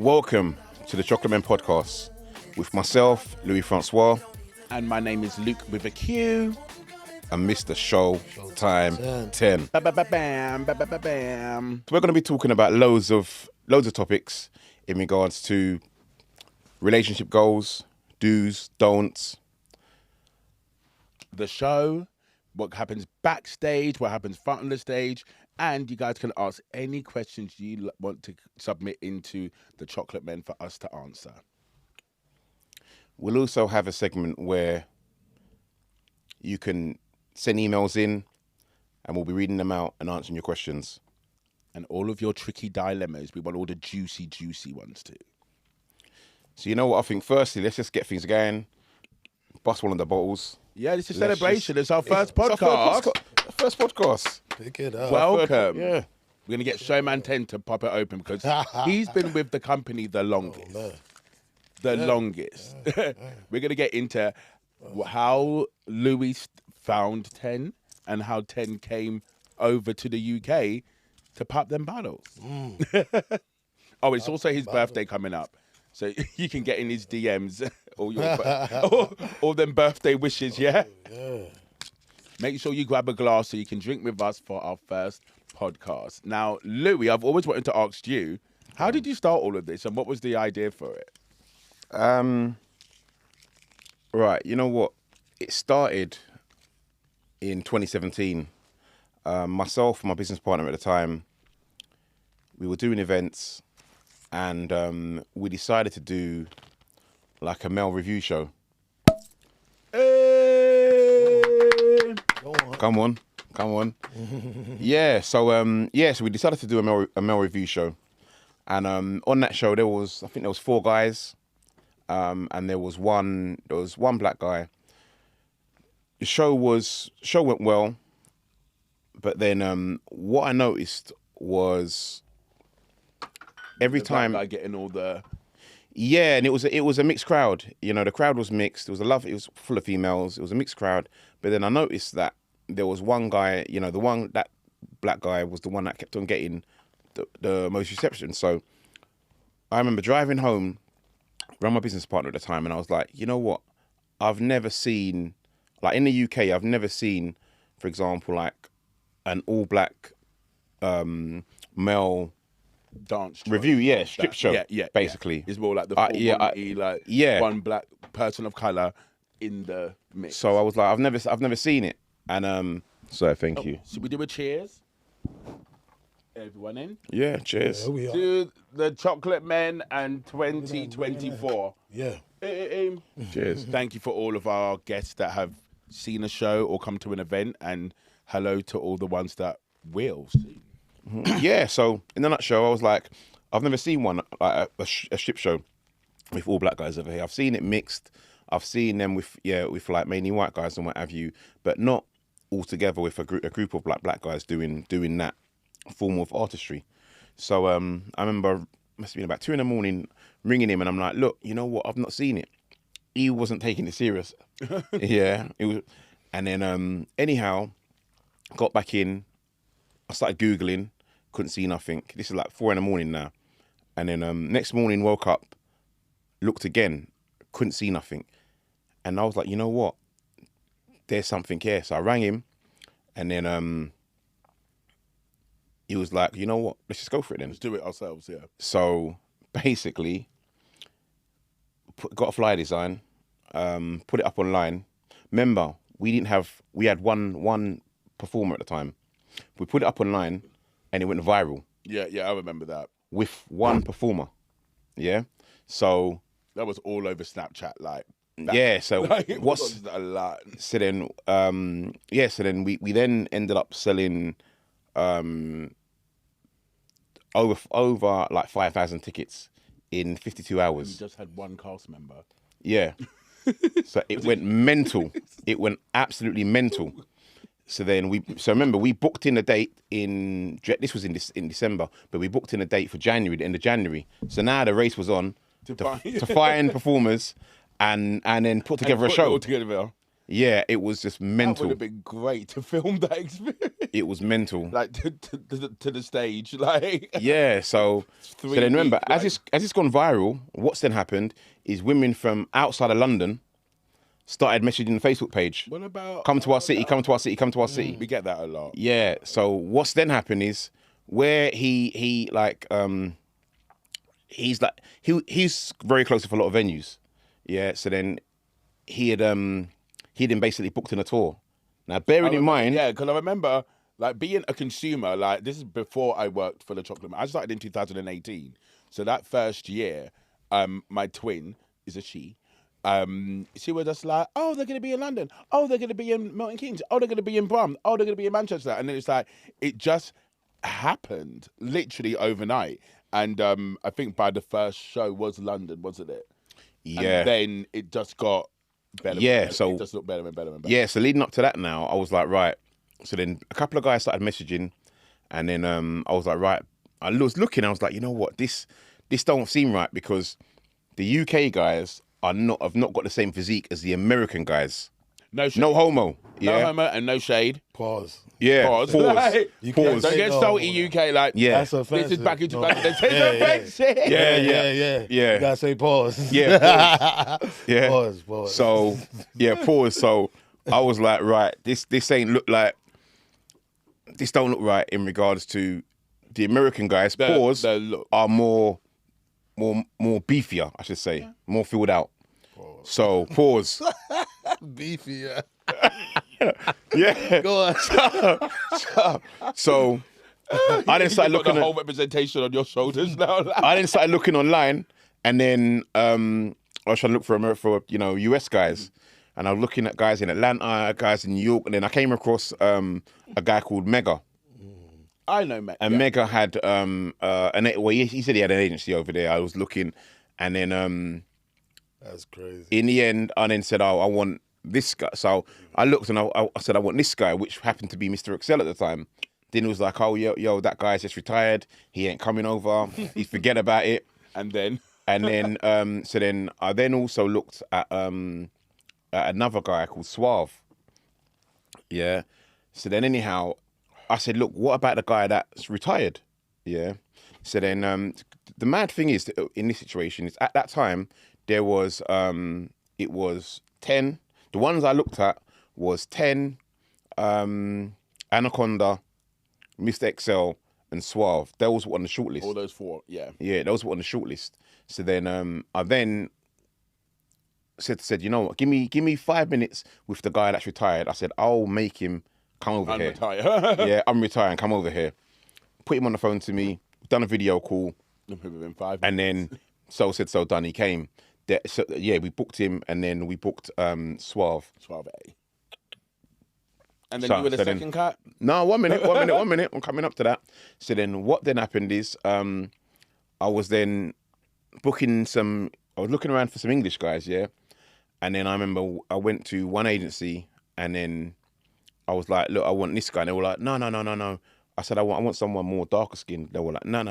Welcome to the Chocolate Men podcast with myself, Louis Francois, and my name is Luke with a Q. and Mr. Showtime TEN. Ba-ba-ba-bam, ba-ba-ba-bam. So we're going to be talking about loads of topics in regards to relationship goals, do's, don'ts. The show, what happens backstage, what happens front on the stage, and you guys can ask any questions you want to submit into the Chocolate Men for us to answer. We'll also have a segment where you can send emails in and we'll be reading them out and answering your questions. And all of your tricky dilemmas, we want all the juicy ones too. So you know what I think? Firstly, let's just get things going. Bust one of the bottles. Yeah, it's a celebration. It's our first podcast. Our first podcast. Pick it up. Welcome. Yeah. We're going to get Showman 10 to pop it open because he's been with the company the longest. Longest. We're going to get into how Louis found 10 and how 10 came over to the UK to pop them bottles. Oh, it's also his birthday coming up. So you can get in his DMs all them birthday wishes, yeah? Make sure you grab a glass so you can drink with us for our first podcast. Now, Louis, I've always wanted to ask you, how did you start all of this and what was the idea for it? Right, you know what? It started in 2017. Myself and my business partner at the time, we were doing events and we decided to do like a male review show. Hey! Come on. So we decided to do a male review show. And on that show there was 4 guys. And there was one black guy. The show went well, but then what I noticed was every time I getting all the and it was a mixed crowd. You know, the crowd was mixed. It was full of females. It was a mixed crowd. But then I noticed that there was one guy. You know, that black guy was the one that kept on getting the most reception. So I remember driving home. Around my business partner at the time, and I was like, you know what? I've never seen, like in the UK, I've never seen, for example, like an all black male dance review, strip show, basically. Yeah. It's more like the one black person of colour in the mix. So I was like, I've never seen it, and so thank you. Should we do a cheers? Everyone in? Yeah, cheers. Yeah, we are. To the Chocolate Men and 2024. Yeah. Cheers. Thank you for all of our guests that have seen a show or come to an event, and hello to all the ones that will see. Yeah, so in a nutshell, I was like, I've never seen one, like a strip show with all black guys over here. I've seen it mixed. I've seen them with like mainly white guys and what have you, but not all together with a group of black guys doing that form of artistry. So I remember, must have been about 2 a.m, ringing him, and I'm like, look, you know what? I've not seen it. He wasn't taking it serious. Yeah, it was. And then anyhow, got back in. I started Googling, couldn't see nothing. This is like 4 a.m. now. And then next morning, woke up, looked again, couldn't see nothing. And I was like, you know what? There's something here. So I rang him, and then he was like, you know what? Let's just go for it then. Let's do it ourselves, yeah. So basically, got a flyer design, put it up online. Remember, we had one performer at the time. We put it up online and it went viral. Yeah, I remember that. With one performer. Yeah. So that was all over Snapchat, like. So what's a lot? So then we then ended up selling over like 5,000 tickets in 52 hours. We just had one cast member. Yeah. So it went mental. It went absolutely mental. So then remember, we booked in a date this was in December, but we booked in a date for January, the end of January. So now the race was on to find performers and then put together a show. All together. Yeah, it was just mental. That would have been great to film that experience. It was mental. Like to the stage, like Yeah, so then remember, like, as it's gone viral, what's then happened is women from outside of London started messaging the Facebook page. What about Come to our city, come to our city, come to our city. We get that a lot. Yeah. So what's then happened is where he's very close with a lot of venues. Yeah. So then he had basically booked in a tour. Now bearing in mind, yeah, because I remember like being a consumer. Like this is before I worked for the Chocolate. I started in 2018. So that first year, my twin is a she. She was just like, oh, they're going to be in London. Oh, they're going to be in Milton Keynes. Oh, they're going to be in Brum. Oh, they're going to be in Manchester. And then it's like, it just happened literally overnight. And I think by the first show was London, wasn't it? Yeah. And then it just got better. Yeah, and better. so it just looked better and better and better. Yeah, so leading up to that now, I was like, right. So then a couple of guys started messaging, and then I was like, right. I was looking, I was like, you know what, this don't seem right, because the UK guys have not got the same physique as the American guys. No shade. No homo. Yeah. No homo and no shade. Pause. Yeah. Pause. Pause. Like, Pause. Don't get salty, UK. Like, Yeah. That's offensive. this is back into No. back. It's offensive. Yeah. Yeah. You gotta say pause. Yeah. Pause. Yeah. Pause. So yeah, pause. So I was like, right, this don't look right in regards to the American guys. Pause the look. are more beefier, I should say, more filled out. So pause. Beefy, yeah. Yeah. Go on. So I then started You've got looking the at whole representation on your shoulders now. Like. I then started looking online, and then I was trying to look for US guys, and I was looking at guys in Atlanta, guys in New York, and then I came across a guy called Mega. I know, mate. And Mega had he said he had an agency over there. I was looking, and then That's crazy. in the end, I then said, "Oh, I want this guy." So I looked and I said, "I want this guy," which happened to be Mr. Excel at the time. Then it was like, "Oh, yo, that guy's just retired. He ain't coming over. He forget about it." And then So then I then also looked at another guy called Suave. Yeah. So then anyhow, I said, look, what about the guy that's retired? Yeah. So then the mad thing is in this situation is at that time there was it was 10. The ones I looked at was 10, Anaconda, Mr. Excel, and Suave. Those were on the shortlist. all those four, yeah. Yeah, those were on the shortlist. So then I then said, you know what, give me 5 minutes with the guy that's retired. I said, I'll make him come over here. Unretire. Yeah, I'm retiring, come over here. Put him on the phone to me, done a video call, Within 5 and then so said, so done, he came. So, yeah, we booked him, and then we booked Suave. Suave. And then So- you were the so then- second cut? No, 1 minute. I'm coming up to that. So then what then happened is I was then booking I was looking around for some English guys, yeah. And then I remember I went to one agency, and then I was like, look, I want this guy. And they were like, no. I said, I want someone more darker skinned. They were like, no.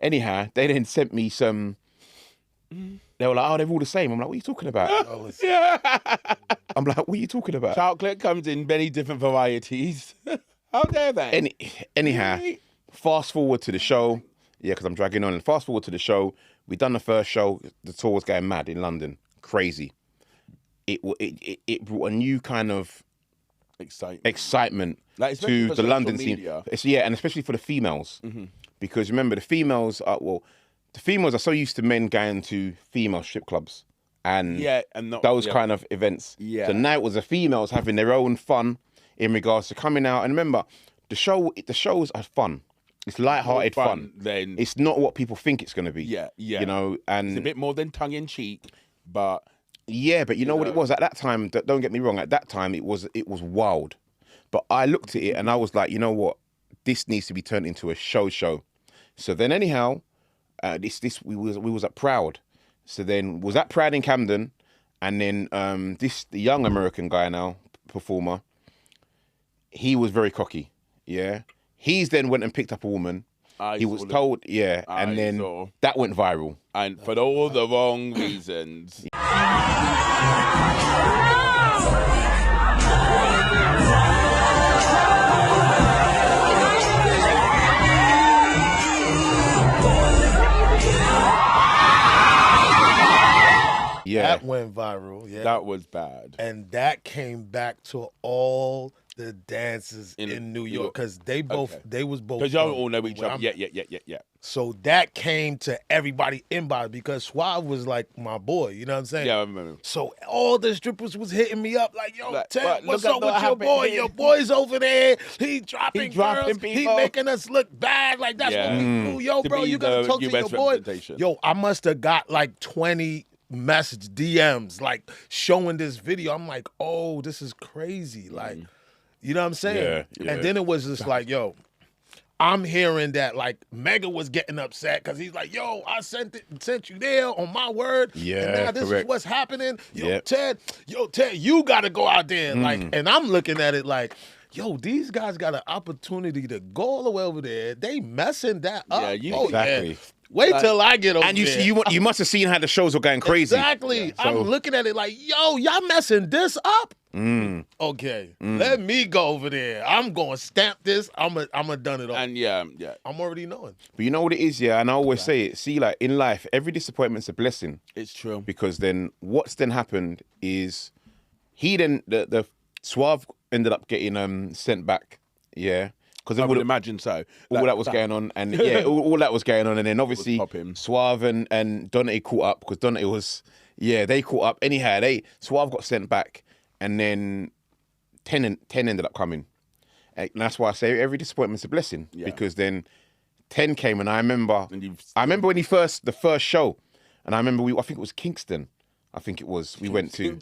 Anyhow, they then sent me some. They were like, oh, they're all the same. I'm like, what are you talking about? I'm like, what are you talking about? Chocolate comes in many different varieties. How dare they? Anyhow, fast forward to the show. Yeah, because I'm dragging on. Fast forward to the show. We done the first show. The tour was going mad in London. Crazy. It brought a new kind of excitement Like, especially to for the social London media. scene. And especially for the females. Because remember, the females are so used to men going to female strip clubs and not those kind of events. Yeah. So now it was the females having their own fun in regards to coming out. And remember, the shows are fun. It's light-hearted More fun. Then It's not what people think it's going to be. yeah. You know, and It's a bit more than tongue in cheek, but yeah, but you know what it was at that time. Don't get me wrong. At that time, it was wild. But I looked at it and I was like, you know what? This needs to be turned into a show. So then, anyhow, we was at Proud. So then was at Proud in Camden, and then the young American guy now performer. He was very cocky. Yeah, he's then went and picked up a woman. He was told, and then that went viral. And for all the wrong reasons. Yeah. That went viral. Yeah. That was bad. And that came back to all the dancers in New York because they was both Because y'all from all know each where other. I'm Yeah. So that came to everybody inbox because Suave was like my boy, you know what I'm saying? Yeah, I remember. So all the strippers was hitting me up like, yo, Like, Ted, but what's look up at with what your boy? happened here. Your boy's over there. He dropping girls. He people. making us look bad. Like, that's what we do. Yo, To bro, be you gotta the talk to your US boy. representation. Yo, I must have got like 20 message DMs like showing this video. I'm like, oh, this is crazy. Like, you know what I'm saying? Yeah. And then it was just like, yo, I'm hearing that like Mega was getting upset because he's like, yo, I sent you there on my word. Yeah, and now this is correct. what's happening. Yo, Yep. Ted, you gotta go out there. Like, and I'm looking at it like, yo, these guys got an opportunity to go all the way over there. They messing that up. Yeah, exactly. Wait till I get over And you there. see, you must have seen how the shows were going crazy. Exactly. I'm looking at it like, yo, y'all messing this up? Okay, let me go over there. I'm going to stamp this. I'm a done it all. And yeah. I'm already knowing. But you know what it is, yeah? And I always say it. See, like in life, every disappointment's a blessing. It's true. Because then what's then happened is he then, the Suave ended up getting sent back. Yeah. Because I would imagine so. All that was going on, and all that was going on, and then obviously popping. Suave and Dante caught up because Dante was, they caught up. Anyhow, Suave got sent back, and then 10 ended up coming, and that's why I say every disappointment's a blessing because then 10 came, and I remember when the first show, and I remember I think it was Kingston. I think it was. We went to, and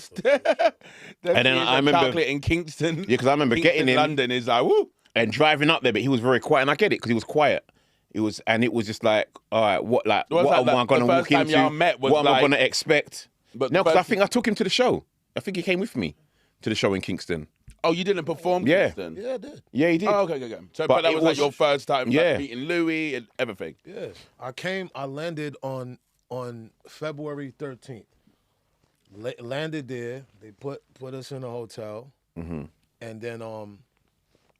then I remember chocolate in Kingston. Yeah, because I remember getting in London is like woo. And driving up there, but he was very quiet, and I get it because he was quiet. It was just like, all right, what am I going to walk into? What am I going to expect? No, because I think I took him to the show. I think he came with me to the show in Kingston. Oh, you didn't perform Kingston? Yeah, I did. Yeah, he did. Oh, okay. So, but that was like your first time meeting Louis and everything. Yeah, I landed on February 13th. Landed there. They put us in a hotel, and then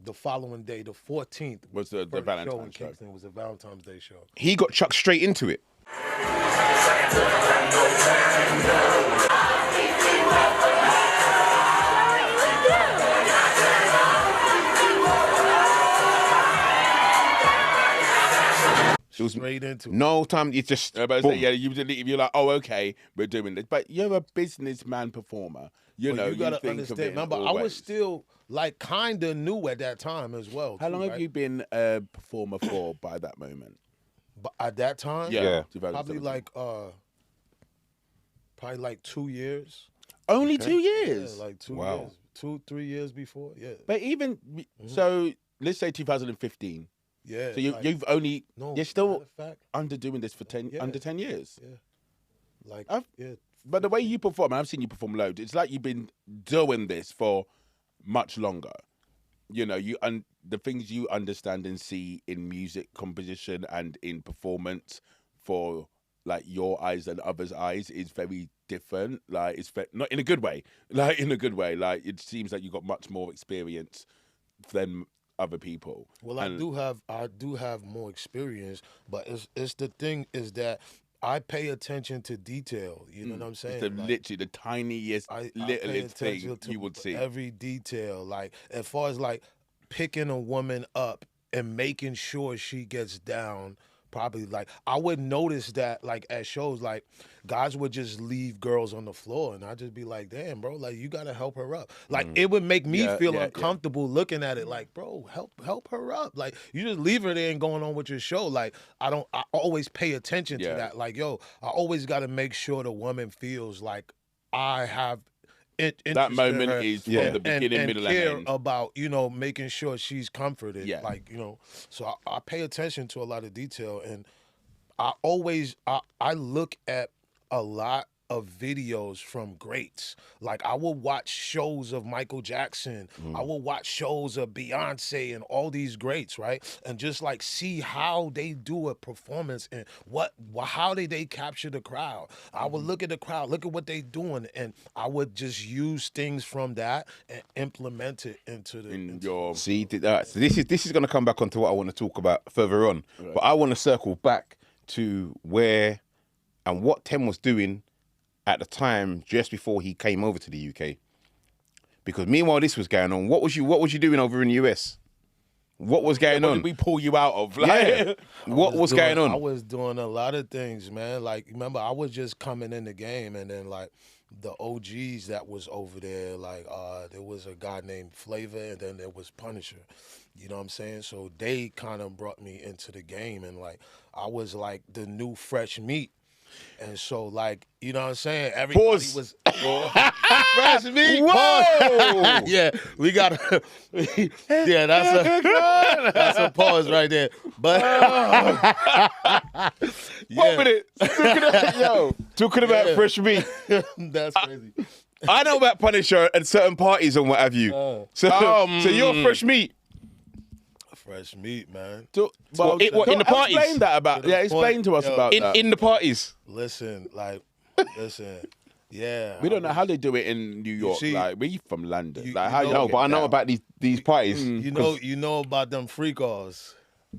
the following day, the 14th, was the Valentine's show. Kingston was a Valentine's Day show. He got chucked straight into it. It was straight into it. No time. It's just you're like, oh, okay, we're doing this, but you're a businessman performer. You know, you gotta think understand. Of it remember, always. I was still like kind of new at that time as well. How long have you been a performer for by that moment? But at that time, Yeah. probably like 2 years. Only 2 years. Yeah, like 2 Wow. years, 2-3 years before. Yeah. But even so, let's say 2015. Yeah. So you've only you're still matter of fact, under doing this for under 10 years. Yeah. Like yeah. But the way you perform, and I've seen you perform loads. It's like you've been doing this for much longer. You know, the things you understand and see in music composition and in performance for like your eyes and others' eyes is very different. Like it's not in a good way. Like in a good way. Like it seems like you got much more experience than other people. Well, I do have more experience, but it's the thing is that I pay attention to detail. You know what I'm saying? It's literally the tiniest, littlest thing you would see. Every detail, like as far as like picking a woman up and making sure she gets down. Probably like I would notice that like at shows like guys would just leave girls on the floor and I'd just be like, damn, bro, like you gotta help her up. Like it would make me feel uncomfortable looking at it like, bro, help her up. Like you just leave her there and going on with your show. Like I always pay attention to that. Like, yo, I always gotta make sure the woman feels like I have that moment is from the beginning, middle, and end. About making sure she's comforted. Like so I pay attention to a lot of detail, and I always I look at a lot of videos from greats. Like I will watch shows of Michael Jackson. I will watch shows of Beyonce and all these greats, right? And just like see how they do a performance and how they capture the crowd. I would look at the crowd, look at what they doing, and I would just use things from that and implement it into the. See, so this is going to come back onto what I want to talk about further on, but I want to circle back to where and what Ten was doing at the time just before he came over to the UK. Because meanwhile this was going on, what was you doing over in the US? What was going What on? did we pull you out of? Yeah. What was going on? I was doing a lot of things, man. Like, remember, I was just coming in the game, and then like the OGs that was over there, like there was a guy named Flavor, and then there was Punisher. You know what I'm saying? So they kind of brought me into the game, and like I was like the new fresh meat. And so, like, you know what I'm saying? Everybody Pause. was fresh meat. Whoa! Yeah, we got to. Yeah, that's a pause right there. But One minute. Talking about fresh meat. That's crazy. I know about Punisher and certain parties and what have you. So you're fresh meat. Fresh meat, man. In the parties? Explain that about. Yeah, explain to us about that. In the parties. Listen. Yeah. We don't know how they do it in New York. see, like, we from London. you like, how know- you But I know down? about these parties. You know about them Francois.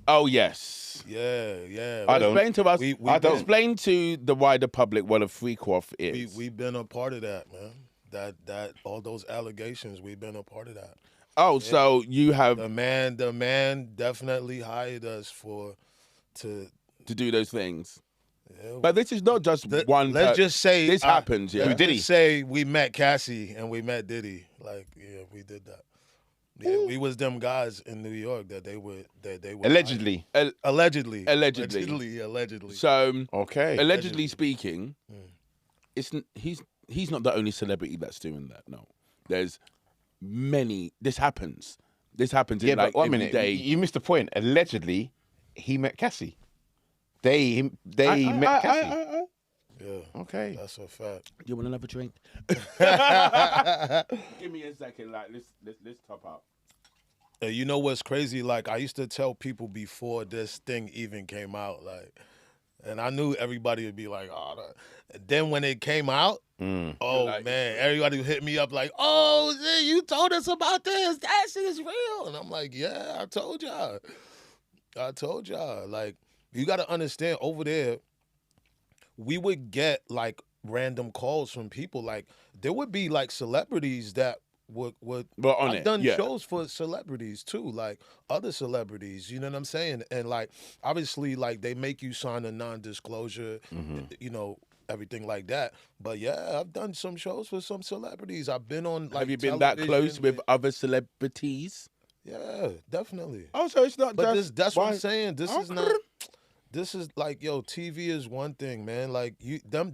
Oh yes. Yeah. I don't. Explain to us. We I don't. Explain to the wider public what a Francois is. We've been a part of that, man. That all those allegations, we've been a part of that. So you have The man definitely hired us to to do those things. yeah, But this is not just one. let's just say this happens. Yeah. Let's just say we met Cassie and we met Diddy. Like, yeah, we did that. Yeah, we was them guys in New York that they were Allegedly. allegedly. Allegedly. So Okay. allegedly speaking, he's not the only celebrity that's doing that. No, there's many. This happens. This happens in like but 1 every minute. day. You missed the point. Allegedly, he met Cassie. They met Cassie. Yeah, Okay. that's a fact. Do you want another drink? Give me a second. Like let's top up. You know what's crazy? Like, I used to tell people before this thing even came out, like, and I knew everybody would be like, oh, then when it came out, oh, like, man, everybody would hit me up like, oh, you told us about this. That shit is real. And I'm like, yeah, I told y'all. Like, you got to understand, over there, we would get, like, random calls from people. Like, there would be, like, celebrities that would Well, on I've it, done yeah. shows for celebrities too, like other celebrities, you know what I'm saying? And like, obviously, like, they make you sign a non-disclosure, you know, everything like that. But yeah, I've done some shows for some celebrities. I've been on, like, Have you been that close television with and- other celebrities? Yeah, definitely. Oh, so it's not But just. that's what I'm one- saying. This is not. This is like, yo, TV is one thing, man. Like, them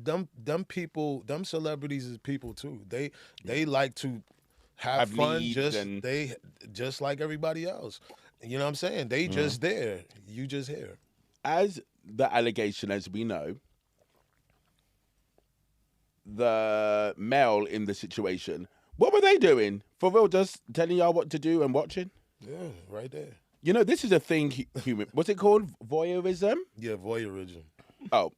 people, them celebrities is people too. They like to have fun, leads and- just like everybody else. You know what I'm saying? They just there. You just here. As the allegation, as we know, the male in the situation, what were they doing? For real, just telling y'all what to do and watching? Yeah, right there. You know, this is a thing, human. What's it called? Voyeurism? Yeah, voyeurism. Oh.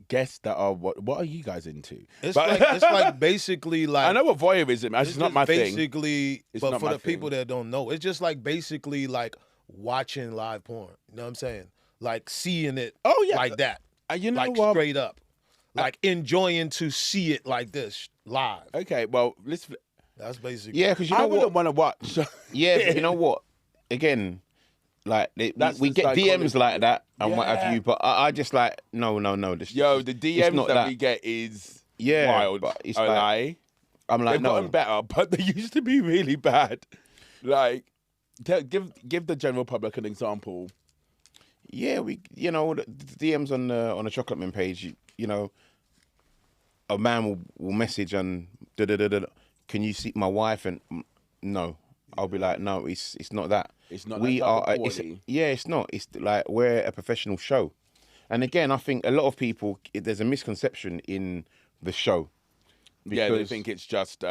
Guess that are what are you guys into? It's like basically like, I know what voyeurism is. It's not my thing. basically, It's but not for my the people thing. that don't know, it's just like basically like watching live porn. You know what I'm saying? Like seeing it Oh, yeah. like that. You know Like what? straight up. Like enjoying to see it like this live. Okay, well, let's. That's basically. Yeah, because you I know wouldn't what? want to watch. Yeah, but you know what? Again, like That's we the get DMs psychology. like that and what have Yeah. you, but I just like no. This, Yo, the it's DMs not that we get is Yeah, wild. but it's I like- lie. I'm like They've no. gotten better, but they used to be really bad. Like, give the general public an example. Yeah, the DMs on the Chocolate Men page. You know, a man will message and can you see my wife? And no, I'll be like, no, it's not that. It's not We that type are. of quality. It's not. It's like we're a professional show, and again, I think a lot of people there's a misconception in the show. Yeah, they because think it's just get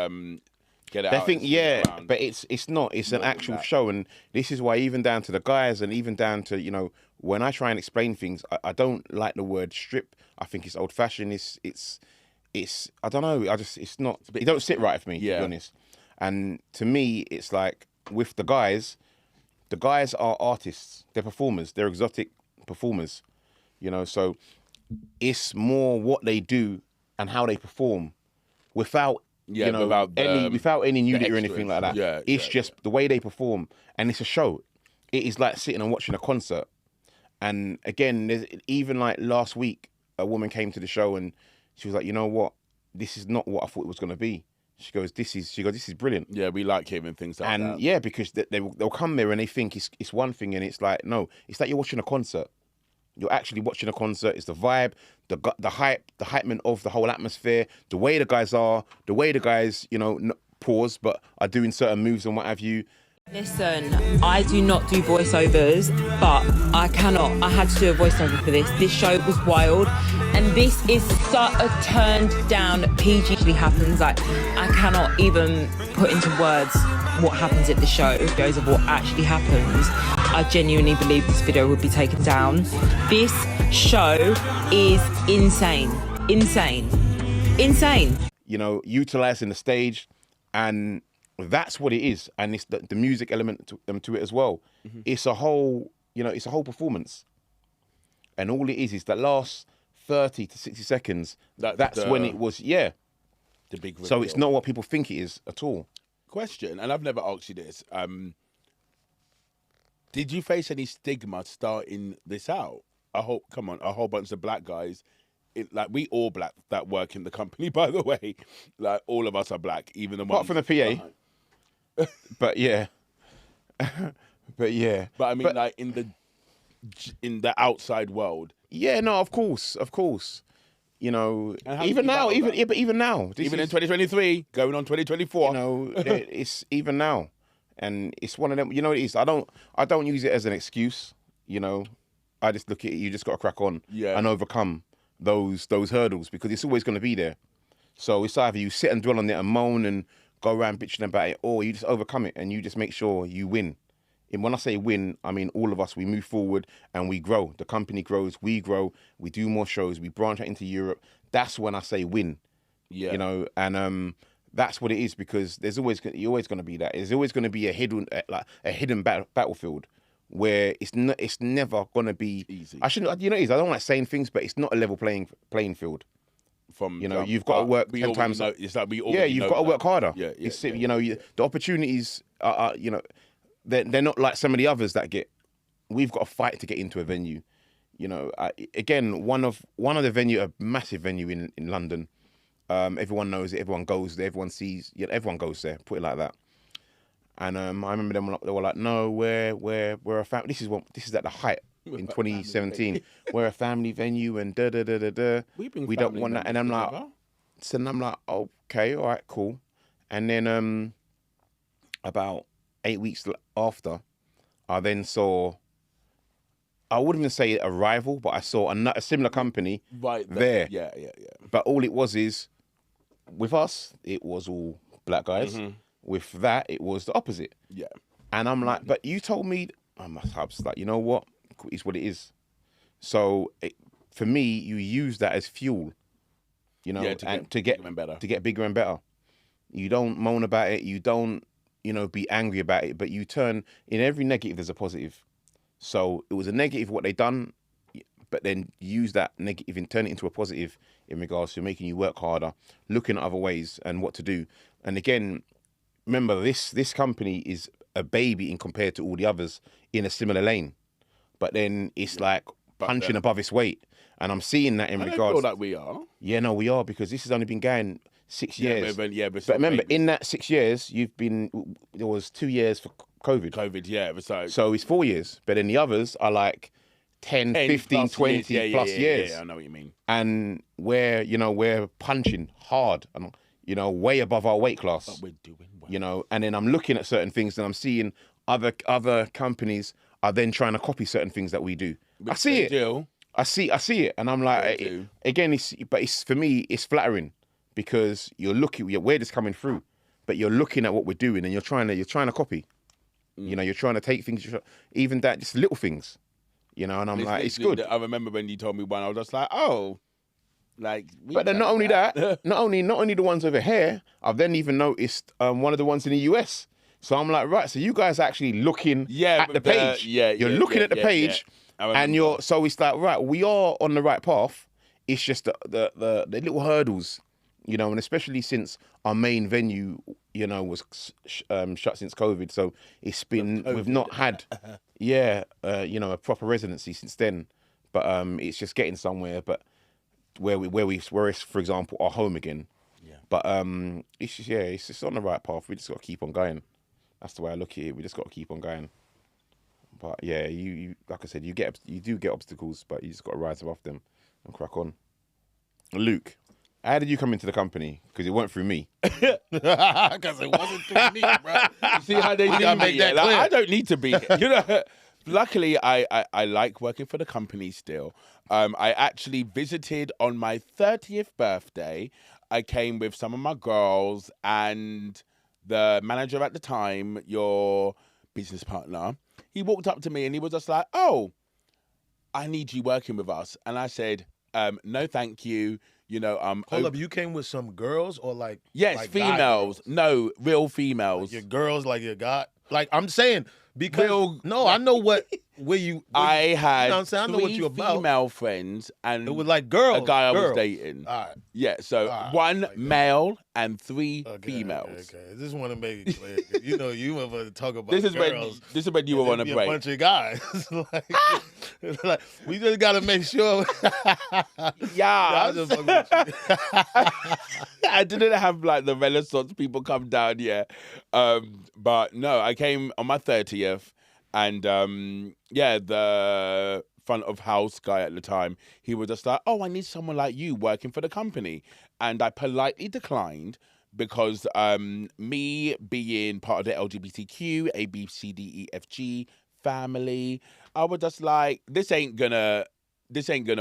it They out. think, and spin it yeah, around. but it's not. It's an More than actual that. show, and this is why even down to the guys, and even down to when I try and explain things, I don't like the word strip. I think it's old fashioned. It's I don't know. It's not. It don't sit right for me, to Yeah. be honest. And to me, it's like with the guys are artists. They're performers. They're exotic performers. So it's more what they do and how they perform without without any nudity or anything extras. like that. It's just the way they perform, and it's a show. It is like sitting and watching a concert. And again, there's, even like last week, a woman came to the show and she was like, you know what? This is not what I thought it was going to be. She goes, this is brilliant. Yeah, we like hearing things like that. And yeah, because they'll come there and they think it's one thing, and it's like, no, it's like you're watching a concert. You're actually watching a concert. It's the vibe, the hype, the hypeman of the whole atmosphere, the way the guys are, the way the guys, pause, but are doing certain moves and what have you. Listen, I do not do voiceovers, but I cannot. I had to do a voiceover for this. This show was wild, and this is such a turned down PG. Usually happens. Like, I cannot even put into words what happens at the show. Videos of what actually happens. I genuinely believe this video would be taken down. This show is insane, insane, insane. Utilizing the stage, and that's what it is, and it's the music element to it as well. Mm-hmm. It's a whole, it's a whole performance, and all it is that last 30 to 60 seconds. That's when it was, the big reveal. So it's not what people think it is at all. Question, and I've never asked you this. Did you face any stigma starting this out? A whole bunch of black guys. We all black that work in the company, by the way. Like, all of us are black, even the apart from the PA. But yeah. But I mean, like, in the outside world. Yeah, no, of course. Even now, even in 2023, going on 2024. It's even now, and it's one of them. It is. I don't use it as an excuse. I just look at it. You just got to crack on and overcome those hurdles, because it's always going to be there. So it's either you sit and dwell on it and moan and go around bitching about it, or you just overcome it and you just make sure you win. And when I say win, I mean all of us, we move forward and we grow. The company grows, we grow, we do more shows, we branch out into Europe. That's when I say win. And that's what it is, because you're always going to be that. There's always going to be a hidden battlefield where it's never going to be easy. I don't like saying things, but it's not a level playing field. You've got to work 10 times. It's like you've got to work harder. The opportunities are they're not like some of the others that we've got to fight to get into a venue. Again, one of the venue, a massive venue in London. Everyone knows it. Everyone goes there. Everyone sees. Everyone goes there. Put it like that. And I remember they were like, "No, we're a family." This is at the height in 2017. We're a family venue, and da da da da da. We don't want that. And I'm like, okay, all right, cool. And then about 8 weeks after, I then saw. I wouldn't even say a rival, but I saw a similar company there. Yeah. But all it was is, with us, it was all black guys. Mm-hmm. With that, it was the opposite. Yeah. And I'm like, but you told me, I was like, you know what? It's what it is. So for me, you use that as fuel, to get bigger and better. You don't moan about it. You don't, be angry about it, but you turn, in every negative, there's a positive. So it was a negative what they done, but then use that negative and turn it into a positive in regards to making you work harder, looking at other ways and what to do. And again, remember, this company is a baby in compared to all the others in a similar lane, but then it's like punching above its weight. And I'm seeing that in regards. I feel like we are. Yeah, no, we are, because this has only been going 6 years. But remember, in that 6 years, there was 2 years for COVID. It was like... So it's 4 years. But then the others are like 10 15, 20 plus years. Yeah, I know what you mean. And we're punching hard and, way above our weight class. But we're doing well. And then I'm looking at certain things and I'm seeing other companies are then trying to copy certain things that we do. I see it. I see it. And I'm like, again, for me, it's flattering, because you're looking, where this coming through, but you're looking at what we're doing and you're trying to copy. You're trying to take things, even that, just little things, and I'm like, it's good. I remember when you told me one, I was just like, oh, like. But then not only that, not only the ones over here, I've then even noticed one of the ones in the US. So I'm like, right, so you guys are actually looking at the page. You're looking at the page, and so it's like, right, we are on the right path. it's just the little hurdles, you know, and especially since our main venue, you know, was shut since COVID. So it's been, we've not had, you know, a proper residency since then. But it's just getting somewhere. But where it's, for example, our home again. Yeah. But it's just, it's just on the right path. We just got to keep on going. That's the way I look at it. We just got to keep on going. But yeah, you like I said, you do get obstacles, but you just got to rise above them and crack on. Luke, how did you come into the company? Because it weren't through me. Because it wasn't through me, bro. You see how they gotta make that clear. I don't need to be. You know, luckily, I like working for the company still. I actually visited on my 30th birthday. I came with some of my girls and the manager at the time, your business partner. He walked up to me and he was just like, "Oh, I need you working with us." And I said, "No, thank you." You know, hold up, you came with some girls or like yes, females. No, real females. Like your girls, like your guy. Like I'm saying, because I know where you. I had you know what I'm saying? I know what you're about. Female friends and it was like girls. A guy I was dating. All right. Yeah, so one male and three females. Okay, I just want to make it clear. You know, you were to talk about this is girls. This is when you were on a break. A bunch of guys. like, we just got to make sure. Yeah. I didn't have like the Renaissance people come down yet. But no, I came on my 30th and the front of house guy at the time, he was just like, "Oh, I need someone like you working for the company." And I politely declined because me being part of the LGBTQ, A, B, C, D, E, F, G family, I was just like, this ain't gonna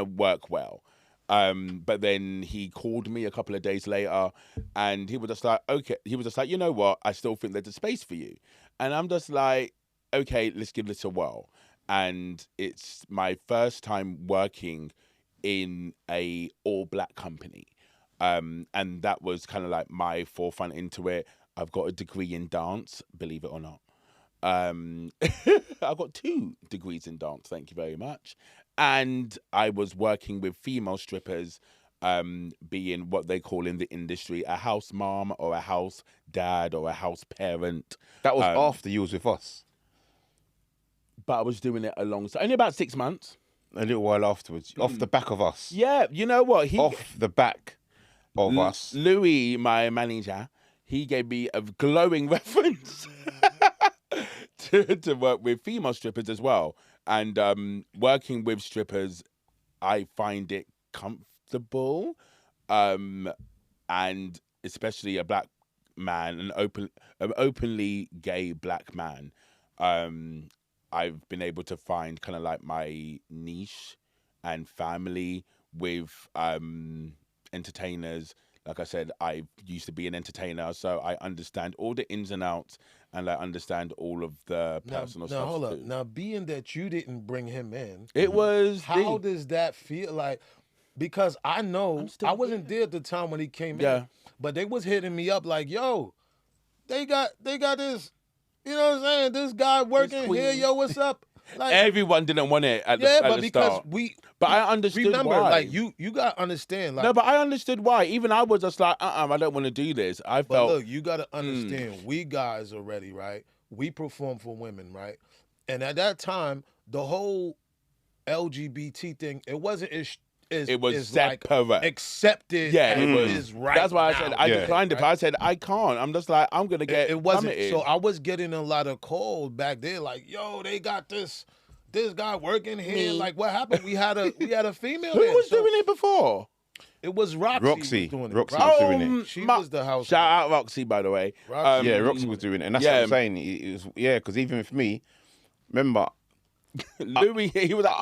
work well. But then he called me a couple of days later and he was just like, okay, you know what? I still think there's a space for you. And I'm just like, okay, let's give this a whirl. And it's my first time working in a all-black company. And that was kind of like my forefront into it. I've got a degree in dance, believe it or not. I've got 2 degrees in dance, thank you very much. And I was working with female strippers, being what they call in the industry a house mom or a house dad or a house parent. That was after you was with us. But I was doing it alongside, only about 6 months. A little while afterwards, off the back of us. Yeah, you know what? Off the back of us. Louis, my manager, he gave me a glowing reference to work with female strippers as well. And working with strippers, I find it comfortable. And especially a black man, an openly gay black man. I've been able to find kind of like my niche and family with entertainers. Like I said, I used to be an entertainer, so I understand all the ins and outs, and I understand all of the personal stuff. Now, hold up. Now, being that you didn't bring him in, it was. How does that feel? Like, because I know I wasn't there at the time when he came in, but they was hitting me up like, "Yo, they got this." You know what I'm saying? This guy working here, yo, what's up? Like, everyone didn't want it at the start. Yeah, but because but I understood remember, why. like you got to understand. Like, no, but I understood why. Even I was just like, I don't want to do this. I felt. But look, you got to understand. We guys already, right? We perform for women, right? And at that time, the whole LGBT thing, it wasn't it was separate. Like accepted. Yeah, it was. Is right. That's why I said I declined it. Right? I said I can't. I'm just like I'm gonna get. It wasn't. plummeted. So I was getting a lot of calls back there, like, "Yo, they got this guy working here." Like, what happened? We had a female. Who was doing it before? It was Roxy. Roxy was doing it. Roxy was doing it. She was the house. Shout out Roxy, by the way. Roxy. Roxy was doing it, and that's what I'm saying. It was because even with me, remember. Louis, he was like,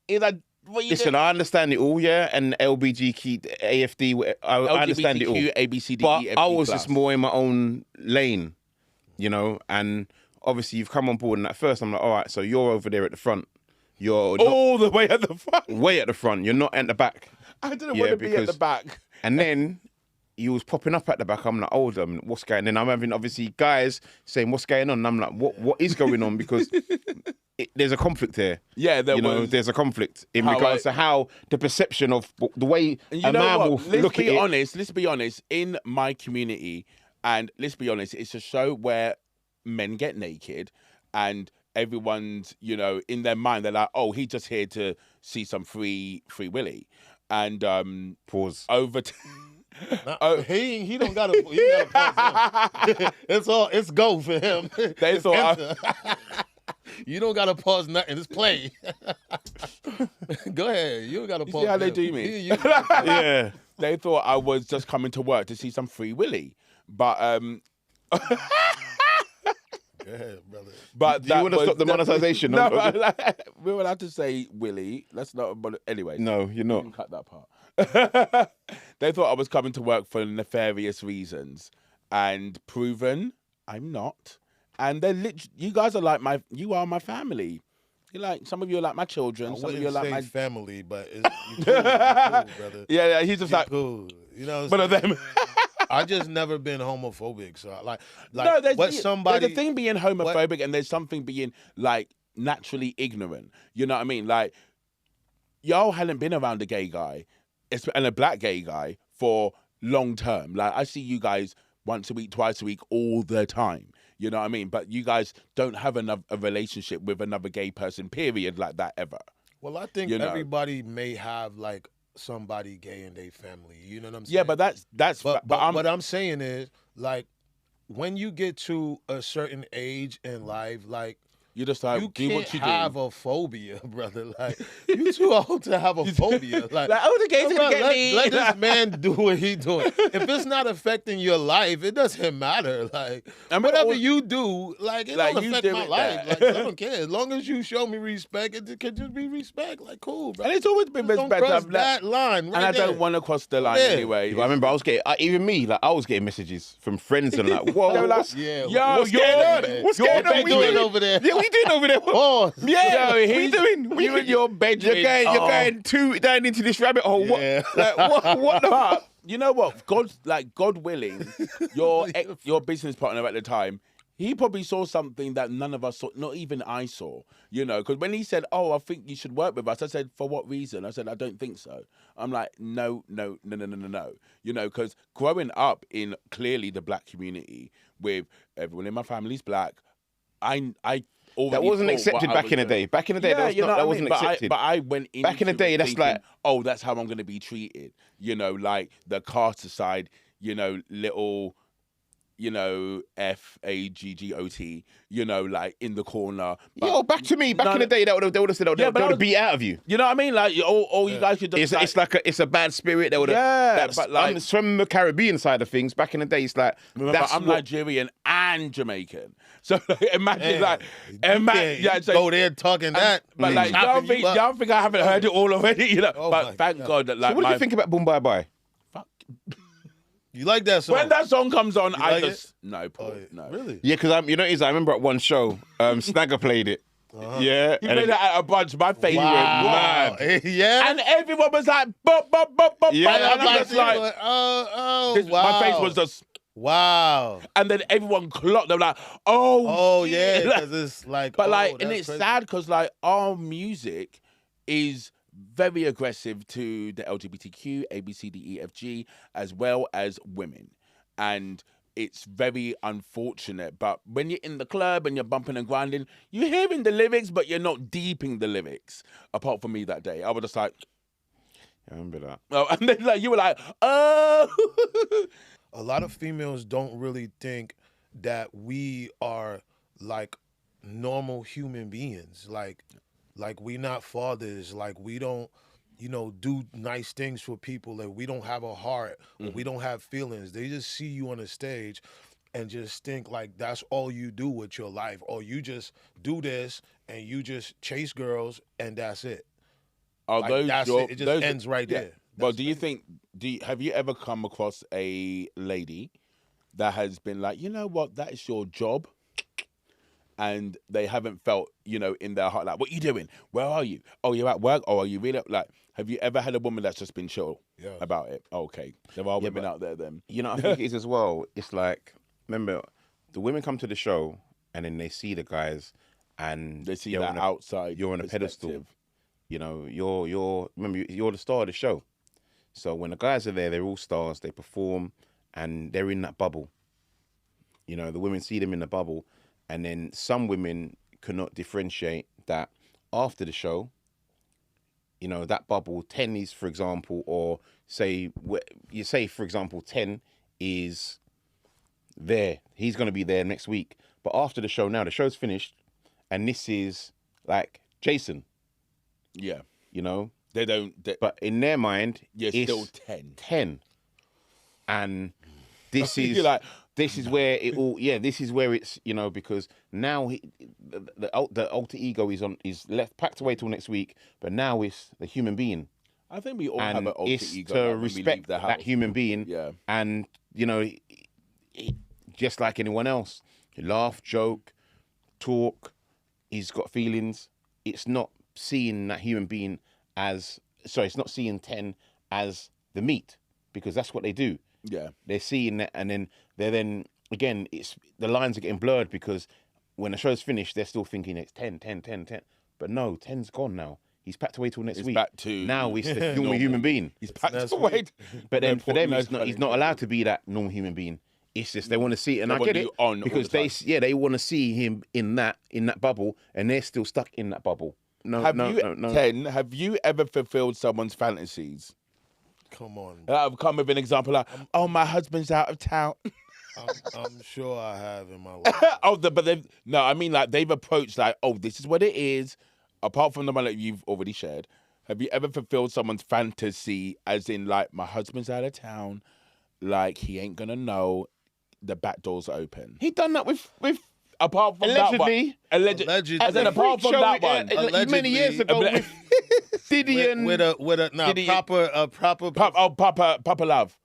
he's like, what you listen, doing? I understand it all, and LBGQ, AFD, I understand it all. ABCD, but EFD I was plus. just more in my own lane, you know, and obviously you've come on board, and at first I'm like, all right, so you're over there at the front. You're all the way at the front. Way at the front. You're not at the back. I didn't want to be at the back. And then he was popping up at the back. I'm like, hold on, what's going on? And I'm having obviously guys saying, what's going on? And I'm like, what is going on? Because there's a conflict here. Yeah, there's a conflict in regards to how the perception of the way a man will look at it. Let's be honest. In my community, and let's be honest, it's a show where men get naked and everyone's, in their mind, they're like, oh, he's just here to see some free willy. And pause. Over he don't gotta pause him. It's go for him. They thought you don't gotta pause nothing. It's play. Go ahead. You don't gotta pause. See how they do me? Yeah. They thought I was just coming to work to see some free willy, but Go ahead, brother. But do you want to stop the monetization? No, we were allowed to say willy. Let's not. But anyway, no, you're not. Cut that part. They thought I was coming to work for nefarious reasons, and proven I'm not. And they're you guys are like you are my family. You like some of you are like my children. Some of you are like my family, but you're cool, brother. Yeah, he's just like cool. But of them. I just never been homophobic, so no, there's a thing being homophobic, and there's something being like naturally ignorant. You know what I mean? Like, y'all hadn't been around a gay guy and a black gay guy for long term. Like, I see you guys once a week, twice a week, all the time. You know what I mean? But you guys don't have a relationship with another gay person, period, like that ever. Well, I think everybody may have like somebody gay in their family. You know what I'm saying? Yeah, but that's. But what I'm saying is, like, when you get to a certain age in life, like, you just like, you do can't what you have a phobia, brother. Like, you too old to have a phobia. Like oh, the gays gonna get me. Let this man do what he doing. If it's not affecting your life, it doesn't matter. Like, whatever you do, like, it don't affect my life. Like, I don't care. As long as you show me respect, it can just be respect. Like, cool, bro. And it's always been respect. Don't cross that line, right? And I don't want to cross the line anyway. I remember I was getting, even me, like, I was getting messages from friends and like, whoa, yo, what's going on? What's going on? What you doing over there? Yeah, what you doing over there? Oh, yeah, what are you doing? You in your bedroom. You're going too down into this rabbit hole. Yeah. What the fuck? You know what? God willing, your business partner at the time, he probably saw something that none of us saw, not even I saw, because when he said, oh, I think you should work with us, I said, for what reason? I said, I don't think so. I'm like, no, because growing up in clearly the black community with everyone in my family's black, I that wasn't accepted back in the day. Back in the day, that wasn't accepted. But I went into back in the day, that's thinking, like, oh, that's how I'm going to be treated. Like the Carter side, little, FAGGOT, like in the corner. But back to me. Back in the day, they would have said, they would have beat out of you. You know what I mean? Like, all you guys should just. It's a bad spirit. They would have. But like from the Caribbean side of things, back in the day, it's like. Remember, I'm Nigerian and Jamaican, so imagine go there talking that. But like, y'all think I haven't heard it all already? But thank God that like. So what do you think about Boom Bye Bye? Fuck. You like that song? When that song comes on, I just no. Really? Yeah, because I remember at one show, Snagger played it. Yeah, he played it at a bunch. My face went mad. Yeah, and everyone was like, "Bop, bop, bop, bop." Yeah, and I'm just like, wow. My face was just. Wow. And then everyone clocked. They're like, oh yeah, because it's like, but like, and it's crazy. Sad because like our music is very aggressive to the LGBTQ, ABCDEFG, as well as women. And it's very unfortunate. But when you're in the club and you're bumping and grinding, you're hearing the lyrics, but you're not deeping the lyrics. Apart from me that day. I was just like... I remember that. Oh, and then like you were like, oh... A lot of females don't really think that we are like normal human beings. Like we not fathers. Like we don't, do nice things for people. Like we don't have a heart. Mm-hmm. We don't have feelings. They just see you on a stage and just think like that's all you do with your life. Or you just do this and you just chase girls and that's it. It just ends right there. But have you ever come across a lady that has been like, you know what, that is your job? And they haven't felt, in their heart, like, what are you doing? Where are you? Oh, you're at work? Oh, are you really? Like, Have you ever had a woman that's just been chill about it? Okay. There are women out there then. You know, I think it is as well. It's like, remember, the women come to the show and then they see the guys and they see that outside. You're on a pedestal. You know, remember, you're the star of the show. So when the guys are there, they're all stars. They perform and they're in that bubble. You know, the women see them in the bubble, and then some women cannot differentiate that after the show, you know, that bubble, 10 is, for example, or say, for example, 10 is there. He's going to be there next week. But after the show now, the show's finished, and this is like Jason. Yeah. You know? But in their mind, it's still 10. 10. And this is... like, this is where it all, this is where it's, you know, because now the alter ego is left packed away till next week, but now it's the human being. I think we all have an alter it's ego. to respect that human being. Yeah. And, you know, just like anyone else, laugh, joke, talk, he's got feelings. It's not seeing that human being it's not seeing 10 as the meat, because that's what they do. Yeah. They're seeing that, and then again, it's the lines are getting blurred, because when the show's finished, they're still thinking it's 10. But no, 10's gone now. He's packed away till next week. Back to now he's the normal human being. He's packed away. But then for them, he's not allowed to be that normal human being. It's just they want to see it, and I get it, because they want to see him in that bubble, and they're still stuck in that bubble. No. Ten, have you ever fulfilled someone's fantasies? Come on. I've come with an example like, my husband's out of town. I'm sure I have in my life. I mean, like, they've approached like, this is what it is. Apart from the one that you've already shared, have you ever fulfilled someone's fantasy, as in, like, my husband's out of town, like, he ain't gonna know, the back door's open? He done that with apart from allegedly. Allegedly. And then apart from that one, many years ago with Diddy and Papa Love.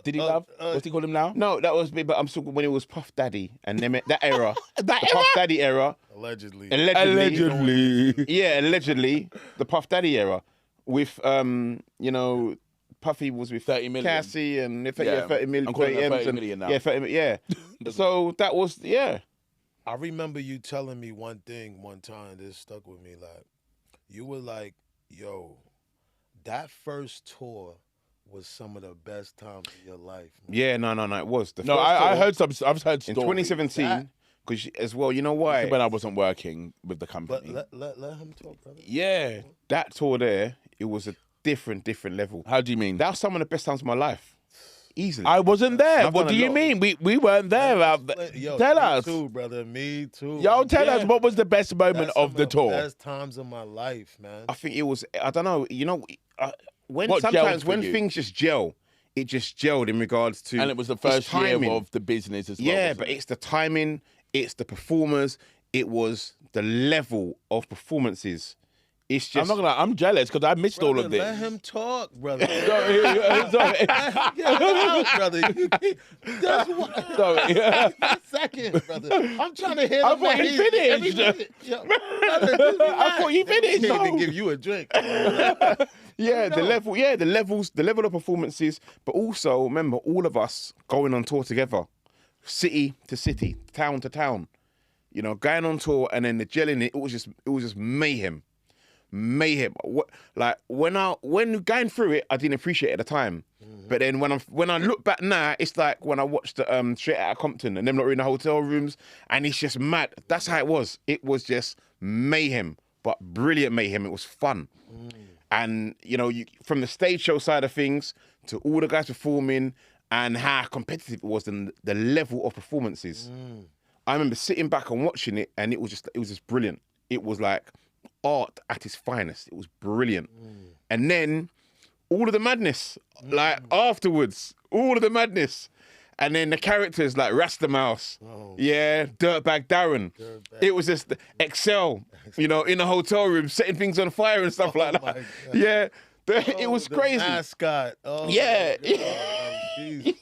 Did he love? What's he call him now? No, that was me. But I'm talking when it was Puff Daddy and them, that era, Puff Daddy era. Allegedly. Yeah, allegedly the Puff Daddy era with you know, Puffy was with 30 million. Cassie and 30 million. I'm calling her 30 million now. Yeah, 30 million. Yeah. So that was I remember you telling me one thing one time that stuck with me. Like, you were like, "Yo, that first tour was some of the best times of your life." Man. Yeah, no, it was. I've heard stories. In 2017, because as well, you know why? When I wasn't working with the company. Let him talk, brother. Yeah, that tour there, it was a different level. How do you mean? That was some of the best times of my life. Easily. I wasn't there. What do you mean? We weren't there. Tell us. Me too, brother. Me too. Yo, tell us, what was the best moment of the tour? Best times of my life, man. I think it was, I don't know, you know, when things just gel, it just gelled in regards to... And it was the first year of the business as well. Yeah, but it's the timing, it's the performers, it was the level of performances. It's just... I'm jealous because I missed all of this. Let him talk, brother. Sorry. Brother. That's what... Sorry. A second, brother. I'm trying to hear I thought you finished. I thought you finished. He can't even give you a drink. The level of performances, but also, remember, all of us going on tour together, city to city, town to town, you know, going on tour, and then the gelling, it was just mayhem. What, like when going through it, I didn't appreciate it at the time. But then when I look back now, it's like when I watched Straight Outta Compton and them not in the hotel rooms, and it's just mad. That's how it was. It was just mayhem, but brilliant mayhem. It was fun. And you know, from the stage show side of things to all the guys performing and how competitive it was, and the level of performances. I remember sitting back and watching it, and it was just brilliant. It was like art at its finest. It was brilliant. And then all of the madness, like afterwards, all of the madness. And then the characters like Rasta Mouse, Dirtbag Darren. It was just Excel, you know, in the hotel room, setting things on fire and stuff like that. Yeah, it was crazy. Mascot. Yeah.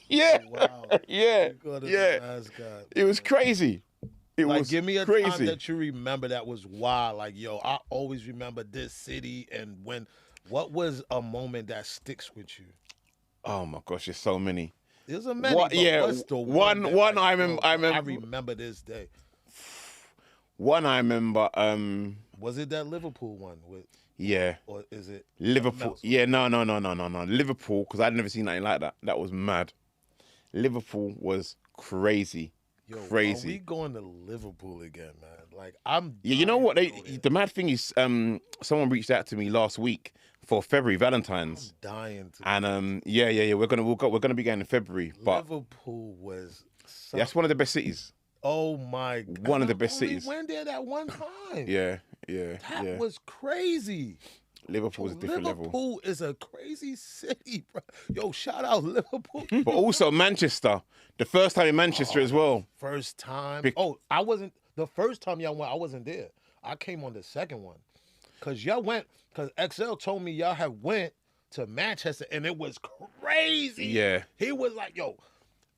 Yeah. Wow. Yeah. Mascot. It was crazy. It was give me a crazy time that you remember that was wild. Like, yo, I always remember this city, and when What was a moment that sticks with you? Oh my gosh, there's so many. There's a many. What- But yeah, what's the one- that, one like, I remember- I remember this day. One I remember. Was it that Liverpool one with? Yeah, Or is it Liverpool. else? Yeah, no. Liverpool, because I'd never seen nothing like that. That was mad. Liverpool was crazy. Yo, Crazy. Are we going to Liverpool again, man? Like I'm. Yeah, you know what? dying to go there. The mad thing is, someone reached out to me last week for February Valentine's, dying to. and yeah, we're gonna be going in February, but Liverpool was. that's one of the best cities. Oh my God. One of the best I only cities. went there that one time. Yeah. That was crazy. Liverpool is a different level. Liverpool is a crazy city, bro. Yo, shout out Liverpool. But also Manchester, the first time in Manchester as well. First time. Bec- I wasn't. The first time y'all went, I wasn't there. I came on the second one. Because y'all went, because XL told me y'all had went to Manchester and it was crazy. Yeah. He was like, yo,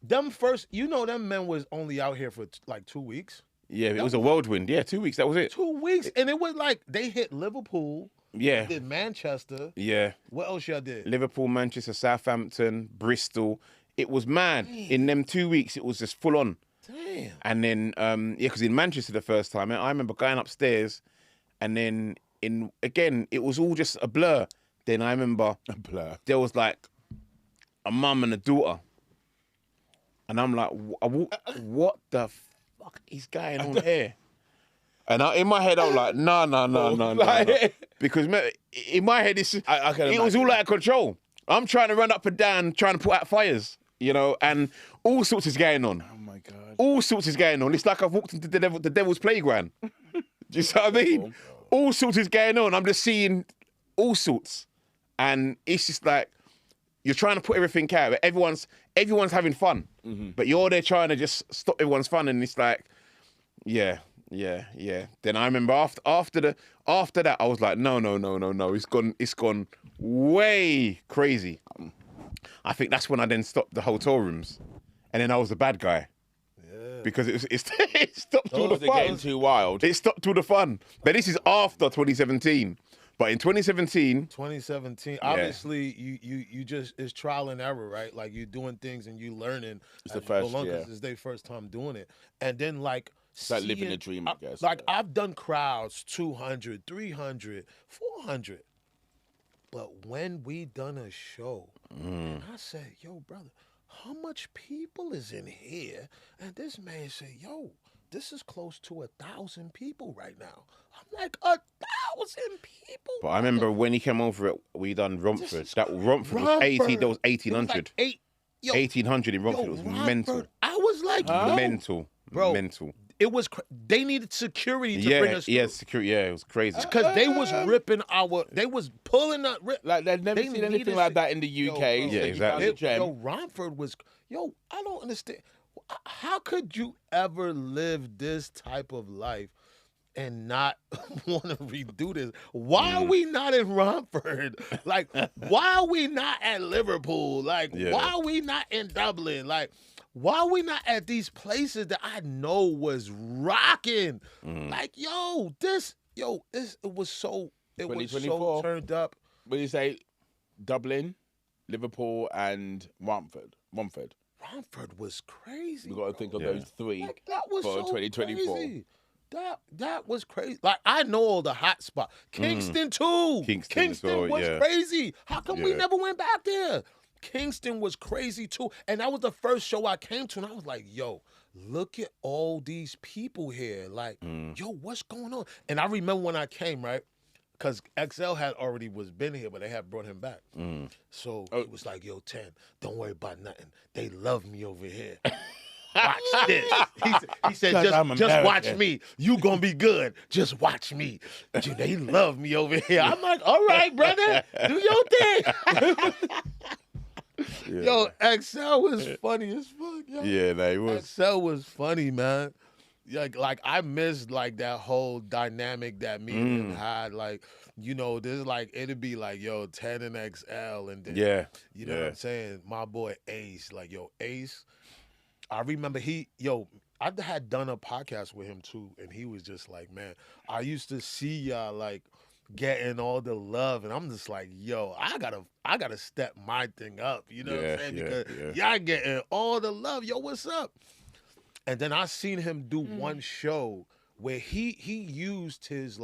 them first, them men was only out here for like 2 weeks. Yeah, it was a whirlwind. Yeah, 2 weeks, that was it. 2 weeks. And it was like, they hit Liverpool. Yeah. Did Manchester. Yeah. What else y'all did? Liverpool, Manchester, Southampton, Bristol. It was mad. In them 2 weeks, it was just full on. Damn. And then, because in Manchester the first time, I remember going upstairs, and then it was all just a blur. Then I remember there was like a mum and a daughter, and I'm like, what the fuck is going on here? And in my head, I was like, no. Because in my head, it was all out of control. I'm trying to run up and down, trying to put out fires, and all sorts is going on. Oh my God. All sorts is going on. It's like I've walked into the devil's playground. Do you see what I mean? All sorts is going on. I'm just seeing all sorts. And it's just like, you're trying to put everything out, but everyone's having fun. But you're there trying to just stop everyone's fun. And it's like, yeah. Then I remember after that, I was like, no. It's gone way crazy. I think that's when I then stopped the hotel rooms. And then I was the bad guy. Because it stopped all the fun. Getting too wild. It stopped all the fun. But this is after 2017. But in 2017, obviously you just, it's trial and error, right? Like you're doing things and you learning. It's the first, it's their first time doing it. And then like, it's like living a dream, I guess. Like I've done crowds 200, 300, 400. But when we done a show, I said, yo, brother, how much people is in here? And this man said, yo, this is close to 1,000 people right now. I'm like, 1,000 people? but I remember when he came over, we done Romford. Romford was 18. There was 1,800. 1,800 in Romford. It was mental. I was like, mental, bro, mental. It was. They needed security to bring us. Yeah, security. Yeah, it was crazy. Because they was ripping they was pulling up. Like they'd never seen anything like that in the UK. Yo, yeah, exactly. Romford was. Yo, I don't understand. How could you ever live this type of life and not want to redo this? Why are we not in Romford? Like, why are we not at Liverpool? Like, why are we not in Dublin? Like, why are we not at these places that I know was rocking? Like, it was so turned up. What do you say? Dublin, Liverpool, and Romford. Romford was crazy. We got to think of those three like, that was for so 2024. Crazy. That was crazy. Like I know all the hot spots. Kingston too. Kingston was crazy. How come we never went back there? Kingston was crazy too. And that was the first show I came to, and I was like, yo, look at all these people here. Like, yo, what's going on? And I remember when I came, right? Because XL had already been here, but they had brought him back. So it was like, yo, 10, don't worry about nothing. They love me over here. Watch this. He said, just watch me. You gonna be good. Just watch me. They love me over here. I'm like, all right, brother, do your thing. Yo, XL was funny as fuck. Yo. Yeah, no, he was. XL was funny, man. Like I missed like that whole dynamic that me and him had. Like, there's like it'd be like, yo, 10 and XL, and then you know what I'm saying? My boy Ace, like, yo, Ace. I remember I had done a podcast with him too, and he was just like, man, I used to see y'all like getting all the love, and I'm just like, yo, I gotta step my thing up. You know what I'm saying? Because y'all getting all the love. Yo, what's up? And then I seen him do one show where he used his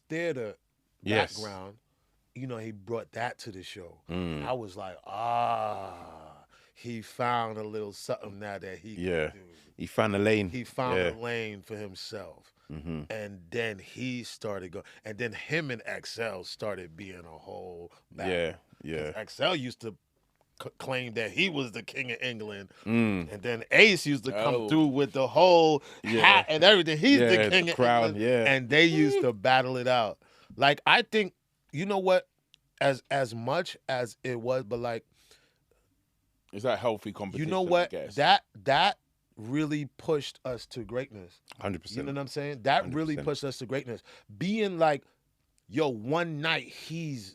theater background. You know, he brought that to the show. I was like, he found a little something now that he can do. He found a lane. He found a lane for himself. And then he started going, and then him and XL started being a whole battle. XL used to claim that he was the king of England, and then Ace used to come through with the whole hat and everything. He's the king of England, and they used to battle it out. Like, I think, you know what, as much as it was, but like, is that healthy competition? You know what, that really pushed us to greatness. 100%. You know what I'm saying? That 100%. Really pushed us to greatness. Being like, yo, one night he's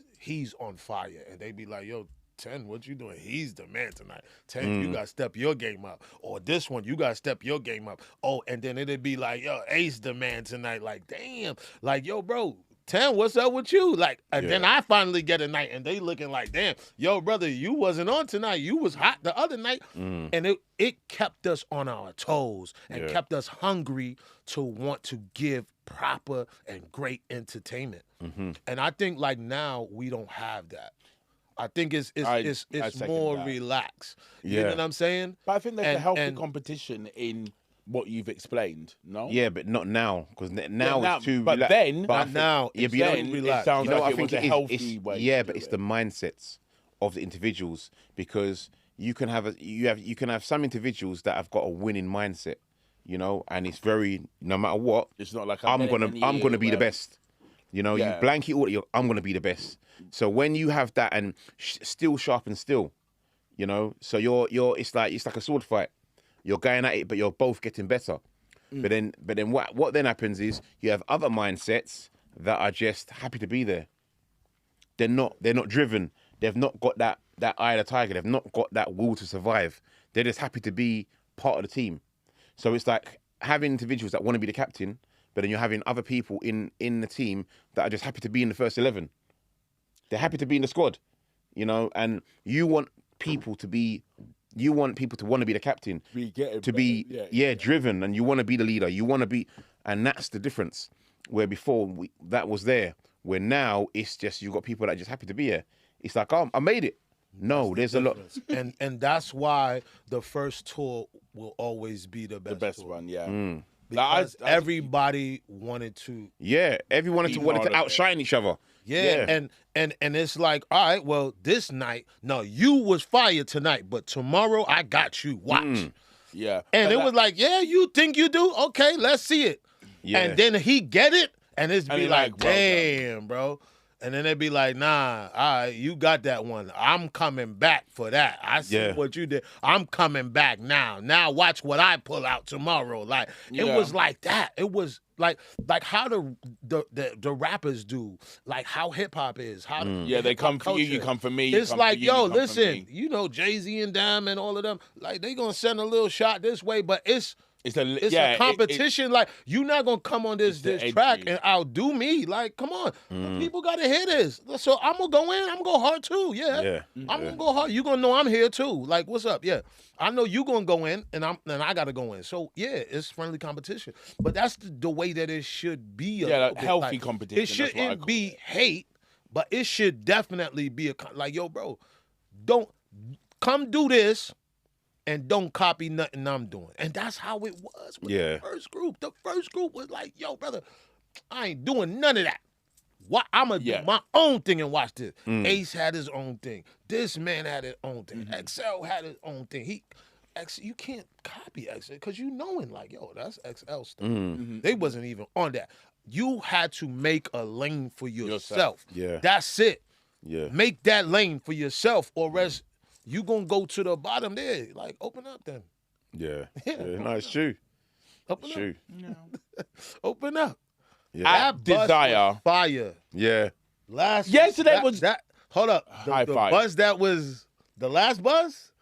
on fire, and they be like, yo, 10, what you doing? He's the man tonight. 10, you got to step your game up. Or this one, you got to step your game up. Oh, and then it'd be like, yo, Ace the man tonight. Like, damn. Like, yo, bro, 10, what's up with you? Like, and then I finally get a night, and they looking like, damn, yo, brother, you wasn't on tonight. You was hot the other night. And it kept us on our toes and kept us hungry to want to give proper and great entertainment. And I think, like, now we don't have that. I think it's more relaxed. You know what I'm saying? But I think there's a healthy competition in what you've explained, no? Yeah, but not now, because now it's too but relaxed. Then, but now, yeah, but then it sounds like it was a healthy way. Yeah, but it's the mindsets of the individuals, because you can have some individuals that have got a winning mindset, you know, and it's very, no matter what, it's not like I'm gonna be the best. You know, you blanket all, I'm gonna be the best. So when you have that, and still sharpen still, you know, so it's like a sword fight. You're going at it, but you're both getting better. But then what then happens is you have other mindsets that are just happy to be there. They're not driven. They've not got that eye of the tiger. They've not got that will to survive. They're just happy to be part of the team. So it's like having individuals that want to be the captain, but then you're having other people in the team that are just happy to be in the first 11. They're happy to be in the squad, you know, and you want people to want to be the captain, to be driven, and you want to be the leader. You want to be, and that's the difference. Where before that was there, where now it's just you've got people that are just happy to be here. It's like, oh, I made it. No, there's a lot, and that's why the first tour will always be the best tour. One, yeah. Because everybody wanted to. Yeah, everyone wanted to outshine each other. Yeah, and it's like, all right, well, this night, no, you was fire tonight, but tomorrow I got you. Watch. Yeah. And it was like, yeah, you think you do? Okay, let's see it. Yeah. And then he get it, and it's be like, damn, bro. And then they'd be like, nah, all right, you got that one. I'm coming back for that. I see what you did. I'm coming back now. Now watch what I pull out tomorrow. Like, it was like that. It was like how the rappers do, like how hip hop is. How they come for you, you come for me. It's like, yo, listen, you know, Jay-Z and Dam and all of them, like they gonna send a little shot this way, but it's a competition. Like, you're not gonna come on this track and outdo me. Like, come on, people gotta hear this. So I'm gonna go in. I'm gonna go hard too. I'm gonna go hard. You gonna know I'm here too. Like, what's up? Yeah, I know you gonna go in, and I gotta go in. So yeah, it's friendly competition. But that's the way that it should be. Healthy competition. It shouldn't be hate, but it should definitely be like, yo, bro, don't come do this. And don't copy nothing I'm doing. And that's how it was with the first group. The first group was like, yo, brother, I ain't doing none of that. I'm going to do my own thing and watch this. Ace had his own thing. This man had his own thing. XL had his own thing. You can't copy XL because you knowing, like, yo, that's XL stuff. They wasn't even on that. You had to make a lane for yourself. Yeah. That's it. Yeah. Make that lane for yourself, or else you gonna go to the bottom there. Like, open up then. Yeah. No, it's true. Open true. up. No. Open up. Yeah. That Desire. Fire. Yeah. Yesterday was that. Hold up. The five. buzz that was the last buzz.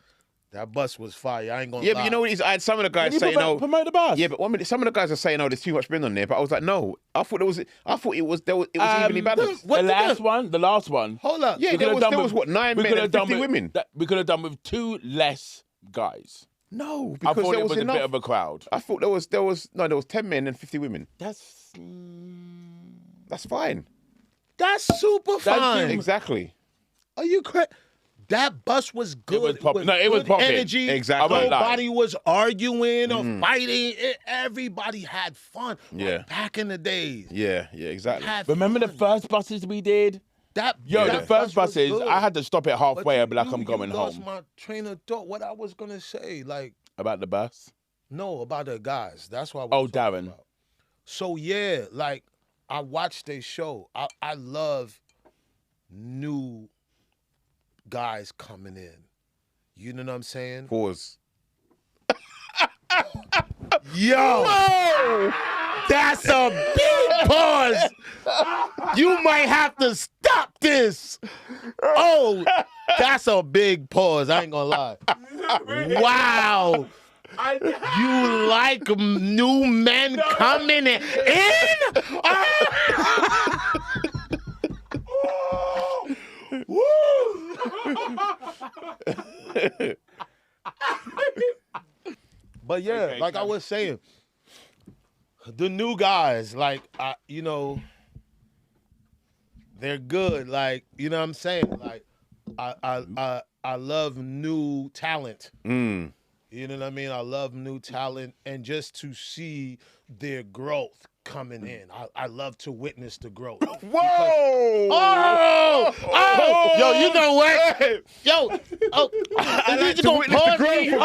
That bus was fire. I ain't gonna lie. Yeah, but you know what it is? I had some of the guys saying, "No, promote the bus." Yeah, but 1 minute, some of the guys are saying, "Oh, there's too much men on there." But I was like, "No, I thought it was evenly balanced." The last one. Hold up. Yeah, there was what 9 men and 50 women. We could have done with 2 less guys. No, I because thought there it was was a enough. bit of a crowd. I thought there was 10 men and 50 women. That's fine. That's super fine. Exactly. Are you crazy? That bus was good. It was popping. It was popping. energy. Exactly. Nobody was arguing or fighting. Everybody had fun. Yeah. Like back in the days. Yeah, exactly. Remember the first buses we did? The first bus was buses, good. I had to stop it halfway and be like, You I'm going lost home. my train of thought. What I was gonna say, like, About the bus? no, about the guys. That's why. Darren. About. So yeah, like I watched their show. I love new guys coming in. You know what I'm saying? Pause. Yo! Whoa! That's a big pause! You might have to stop this! Oh, that's a big pause. I ain't gonna lie. Wow! You like new men coming in? But yeah, Okay, like I was saying, the new guys, like they're good. Like, you know what I'm saying? Like, I love new talent. You know what I mean? I love new talent, and just to see their growth coming in. I love to witness the growth. Whoa! Oh! Yo, you know what? Yo, I like to witness the growth of you.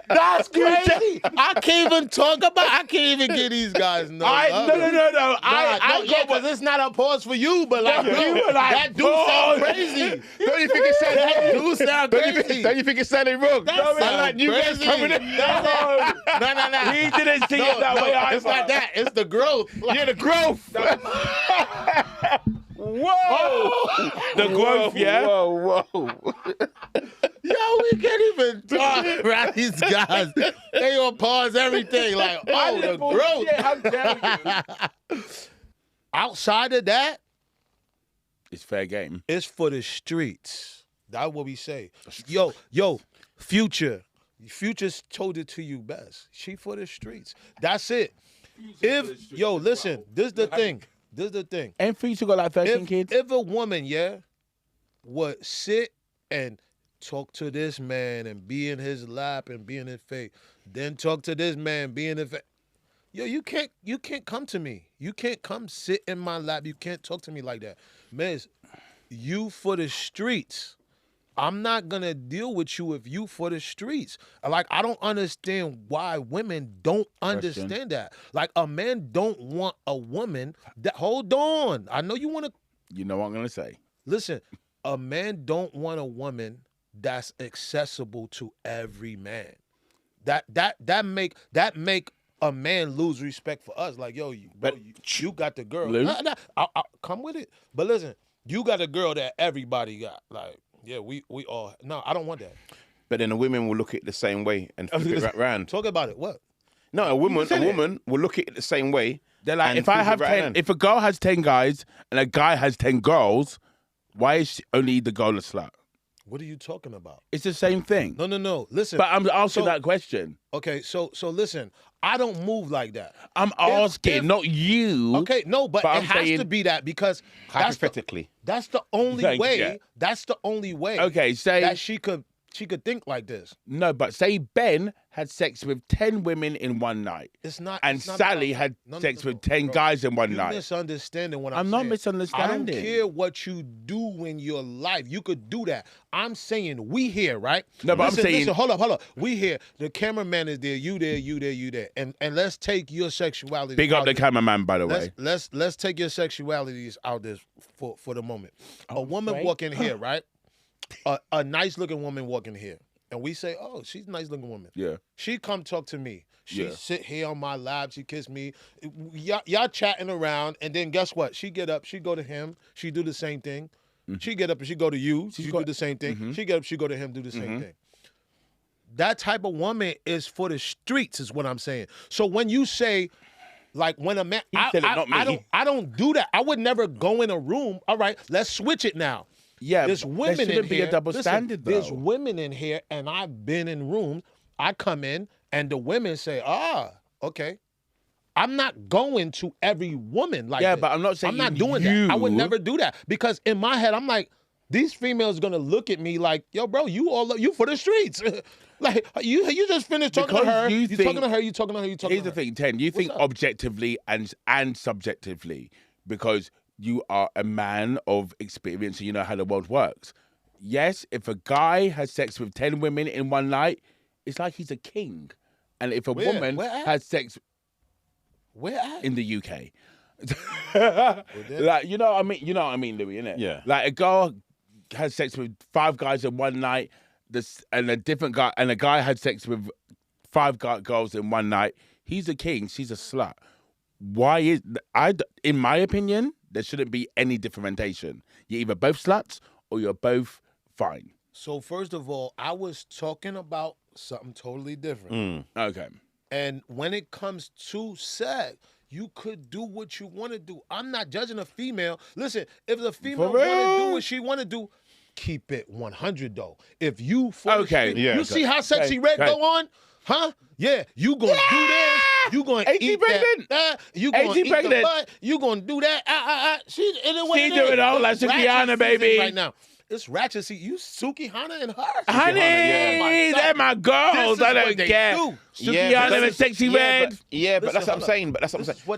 That's crazy. I can't even get these guys no love. No. Yeah, because it's not a pause for you, but like, that do sound crazy. Don't you think it That sounded do sound crazy. Don't you think it sounded wrong? That like you guys crazy. coming in. No. He didn't see it that way either. It's not that. It's the growth. Yeah, the growth. Whoa! The growth, yeah? Whoa. Yo, we can't even talk around these guys. They gonna pause everything. Like, oh, the growth. How dare you? Outside of that, It's fair game. it's for the streets. That's what we say. Yo, Future. Future's told it to you best. She for the streets. That's it. Listen, this is the thing. Ain't Future got like 13 kids? If a woman, would sit and talk to this man and be in his lap and be in his face, then talk to this man, be in his face. Yo, you can't come to me. You can't come sit in my lap. You can't talk to me like that. Miss, you for the streets. I'm not gonna deal with you if you for the streets. Like, I don't understand why women don't understand that. Like, a man don't want a woman that, hold on. I know you want to. You know what I'm going to say. Listen, a man don't want a woman that's accessible to every man. That make a man lose respect for us. Like, yo, you got the girl. I'll come with it. But listen, you got a girl that everybody got. Like, yeah, we all. No, I don't want that. But then the women will look at it the same way and flip it right round. Talk about it. What? No, a woman will look at it the same way. They're like, and if I flip it have right 10, round. if a girl has 10 guys and a guy has 10 girls, why is only the girl a slut? What are you talking about? It's the same thing. No. Listen. But I'm asking that question. Okay, so listen. I don't move like that. I'm asking, not you. Okay, no, but it has to be that because hypothetically, that's the only way. Yeah. That's the only way. Okay, say that she could think like this. No, but say Ben had sex with 10 women in one night. It's not. And it's not Sally about had that. sex with 10 bro, guys in one you night. Misunderstanding what I'm not saying. misunderstanding. I don't care what you do in your life. You could do that. I'm saying we here, right? No, but I'm saying. Listen, hold up. We here. The cameraman is there. You there. And let's take your sexuality. Big up the cameraman, by the way. Let's take your sexualities out this for the moment. A woman walk in here, right? A nice looking woman walk in here. And we say, oh, she's a nice looking woman. Yeah. She come talk to me. She sit here on my lap. She kiss me. Y'all chatting around. And then guess what? She get up. She go to him. She do the same thing. She get up and she go to you. She do the same thing. She get up, she go to him, do the same thing. That type of woman is for the streets, is what I'm saying. So when you say, like, when a man, I don't do that. I would never go in a room. All right, let's switch it now. Yeah, there's women there shouldn't in be here. a double standard, though. There's women in here, and I've been in rooms. I come in, and the women say, okay. I'm not going to every woman like that. But I'm not saying I'm not doing that. I would never do that because in my head, I'm like, these females gonna look at me like, yo, bro, you for the streets. Like you just finished talking to her. You talking to her. You talking to her. You talking to her. Here's the thing, Ten. You think objectively and subjectively because you are a man of experience and you know how the world works. Yes, if a guy has sex with 10 women in one night, it's like he's a king. And if a woman has sex, where at? In the UK, like you know what I mean, Louis, innit? Yeah. Like a girl has sex with 5 guys in one night, and a guy had sex with 5 girls in one night. He's a king. She's a slut. In my opinion, there shouldn't be any differentiation. You're either both sluts or you're both fine. So first of all, I was talking about something totally different. Okay. And when it comes to sex, you could do what you want to do. I'm not judging a female. Listen, if the female want to do what she want to do, keep it 100 though. If you see how sexy red go on? Huh? Yeah, you gonna do this. You gonna eat that. You gonna eat the butt. You gonna do that. She's doing it all like Sukihana, baby. Right now. It's ratchet. See, you Sukihana and her. Honey, they're my girls. I don't care. Sukihana and Sexy Red. But that's what I'm saying.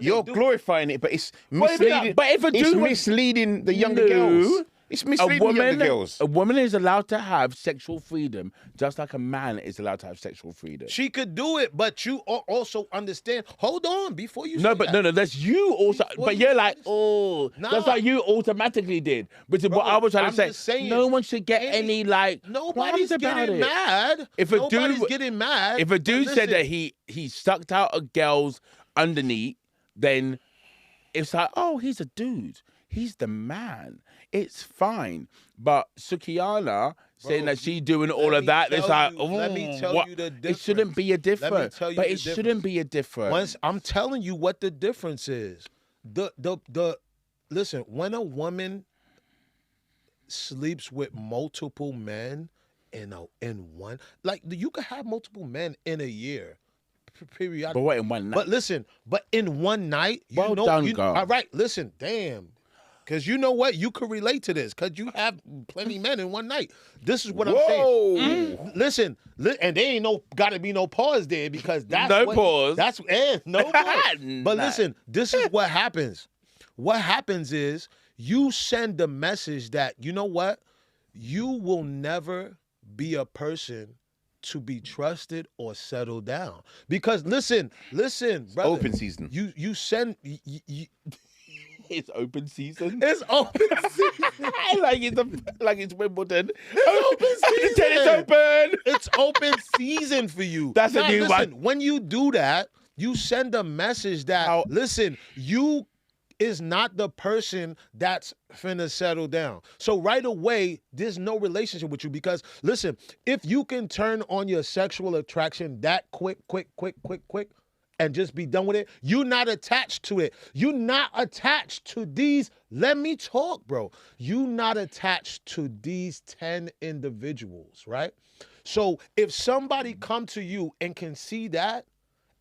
You're glorifying it, but it's misleading. But if it's misleading the younger girls. It's misleading the younger girls. A woman is allowed to have sexual freedom, just like a man is allowed to have sexual freedom. She could do it, but you also understand. Hold on, before you. No, that's you also. But you're like, that's like you automatically did. But what I was trying to say, no one should get any like. Nobody's getting mad. Nobody's getting mad. If a dude said that he sucked out a girl's underneath, then it's like, oh, he's a dude. He's the man. It's fine. But Sukihana saying that she's doing all of that, it's like, let me tell you the difference. It shouldn't be a difference. But it shouldn't be a difference. I'm telling you what the difference is. Listen, when a woman sleeps with multiple men in one, like you could have multiple men in a year. Period. But what, in one night? But listen, in one night, girl. All right, listen, damn. Because you know what? You could relate to this because you have plenty of men in one night. This is what I'm saying. Listen, and there ain't gotta be no pause there because that's pause. That's no pause. But listen, this is what happens. What happens is you send the message that, you know what? You will never be a person to be trusted or settle down. Because listen, brother. Open season. You send... It's open season. It's open season. like it's Wimbledon. It's open season. The tennis open. It's open season for you. That's a new one. When you do that, you send a message that, listen, you is not the person that's finna settle down. So right away, there's no relationship with you because, listen, if you can turn on your sexual attraction that quick, and just be done with it, you're not attached to it. You're not attached to these. Let me talk, bro. You're not attached to these 10 individuals, right? So if somebody come to you and can see that,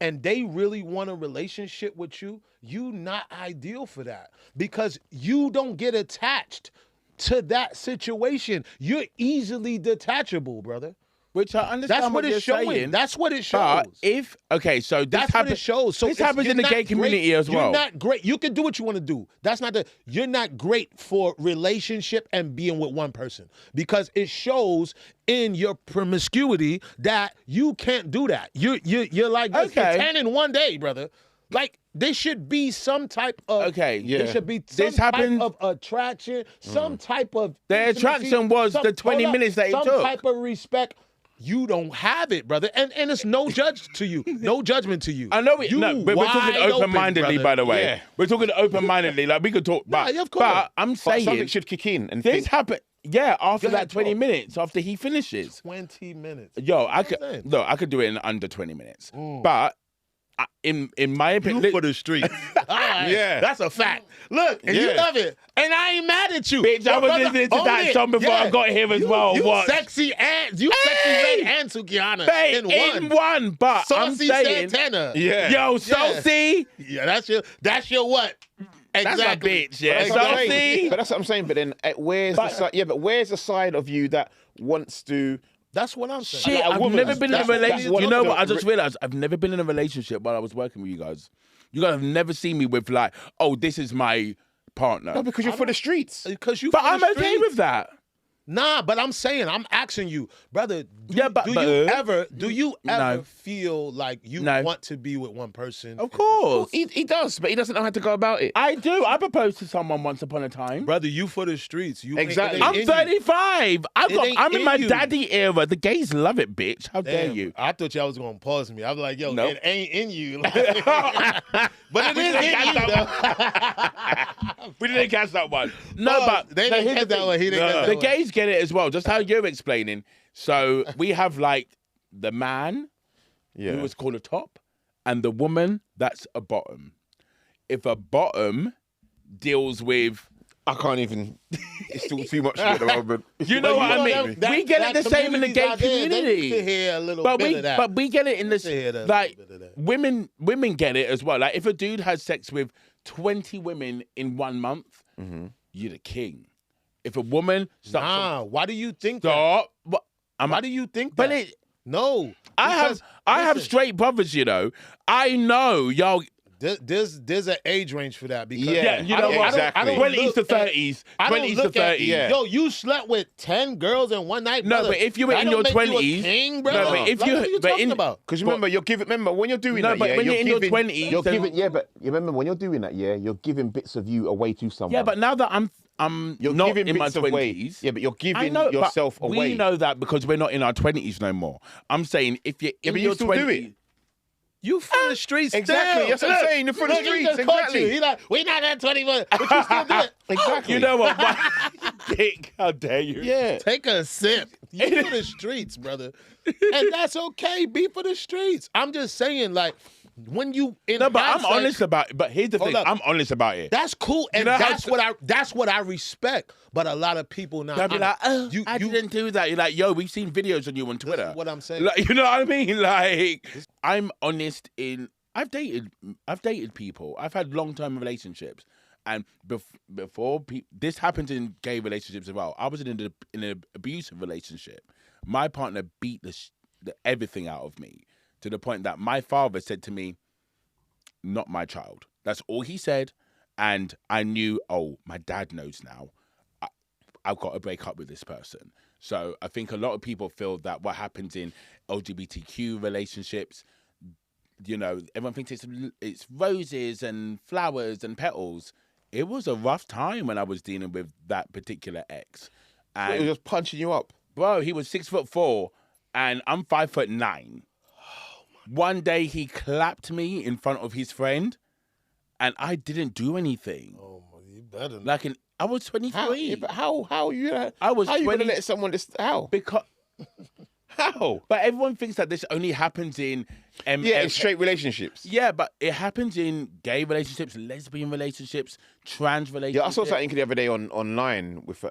and they really want a relationship with you, you not ideal for that because you don't get attached to that situation. You're easily detachable, brother. Which I understand. That's what it's showing. Saying, that's what it shows. So that's what it shows. So this happens in the gay community as well. You're not great. You can do what you want to do. That's not you're not great for relationship and being with one person because it shows in your promiscuity that you can't do that. You're like 10 in one day, brother. Like there should be some type of there should be some type of attraction, some type of the attraction was the 20 minutes that it took. Some type of respect. you don't have it, brother. And it's no judgment to you. I know it. No, we're talking open-mindedly, by the way. Yeah. We're talking open-mindedly. Like, we could talk. But, yeah, of course. But I'm saying something should kick in. And this happened. Yeah, after Go ahead, that 20 talk. minutes, after he finishes. 20 minutes. Yo, I could do it in under 20 minutes. But in my opinion, You for the streets. All right. Yeah. That's a fact. Look, and you Yeah. love it. And I ain't mad at you. bitch, I was listening to that song before I got here as well. You What? sexy and Red and Sukihana Babe, in one, but I'm Saucy saying, Santana. Yeah. yo, Saucy, Yeah, that's your what? that's my Exactly. bitch. Yeah, That's what I'm Saucy. saying. But that's what I'm saying. But then where's the side? Yeah, but where's the side of you that wants to? That's what I'm saying. Shit, Like a I've woman. never been in a That's relationship. one You of know the- what? I just realized I've never been in a relationship while I was working with you guys. You guys have never seen me with like, oh, this is my partner. No, because you're for the streets. Because you. But from I'm the okay street. with that. Nah, but I'm saying, I'm asking you, brother. Do you ever No. feel like you No. want to be with one person? Of course. He does, but he doesn't know how to go about it. I do. I proposed to someone once upon a time. Brother, you for the streets. You Exactly. Ain't, I'm it ain't in you. 35. ain't I'm in in my you. daddy era. The gays love it, bitch. How dare Damn, you? I thought y'all was gonna pause me. I was like, yo, Nope. it ain't in you. Like, but it is in you, though. We didn't catch that one. No, Oh, but they didn't here's get the that thing. one. He didn't get that The one. gays get it as well, just how you're explaining. So we have like the man Yeah. who is called a top and the woman that's a bottom. If a bottom deals with, I can't even. It's still too much at the moment. you know what I mean? We get it the same in the gay community. Hear a little But bit of that. we get it in this, hear that, like, little bit of that. women get it as well. Like, if a dude has sex with 20 women in 1 month, you're the king. If a woman stops, Nah, why do you think that? stop. What? Why do you think But that? it, No. I because, have listen, straight brothers, you know. I know, y'all. There's an age range for that because Yeah, You know what? exactly. 20s to 30s. I don't 20s to look at 30s. Yeah. Yo, you slept with 10 girls in one night. No, brother. but if you were That in don't your make you a 20s king, no, brother. but if Like, you- what are you but talking in- about? Because remember, you're giving. Remember when you're doing No, that. but Yeah, when you're in your 20s, you're then- giving. Yeah, but you remember when you're doing that. Yeah, you're giving bits of you away to someone. Yeah, but now that I'm you're not giving in my bits away. 20s. Yeah, but you're I giving know, but yourself away. We know that because we're not in our 20s no more. I'm saying if you're in but your you still 20s, do it. You from the streets Exactly, still. that's what I'm Look, saying, you're from the look, he streets, just caught exactly. you. He like, we not at 21, but you still do it. Exactly. you know what? Dick, how dare you? Yeah. Take a sip. You for the streets, brother. And that's okay. Be for the streets. I'm just saying, like, when you in No, but I'm hindsight, honest about it. But here's the thing. up. I'm honest about it. That's cool, and know how that's what I respect. But a lot of people now They'll be like, oh, you, I you, didn't do that. You're like, yo, we've seen videos on you on Twitter. is what I'm saying. Like, you know what I mean? Like, I'm honest in. I've dated people. I've had long-term relationships, and before this happened in gay relationships as well. I was in an abusive relationship. My partner beat the everything out of me to the point that my father said to me, "Not my child." That's all he said, and I knew. Oh, my dad knows now. I've got to break up with this person. So I think a lot of people feel that what happens in LGBTQ relationships, you know, everyone thinks it's roses and flowers and petals. It was a rough time when I was dealing with that particular ex. It was And just punching you up. bro, he was 6'4" and I'm 5'9". One day he clapped me in front of his friend and I didn't do anything. Oh, you better. Like I was 23. How you? I was How you gonna 20 let someone just how? because How? but everyone thinks that this only happens in Yeah, in straight relationships. Yeah, but it happens in gay relationships, lesbian relationships, trans relationships. Yeah, I saw something the other day online with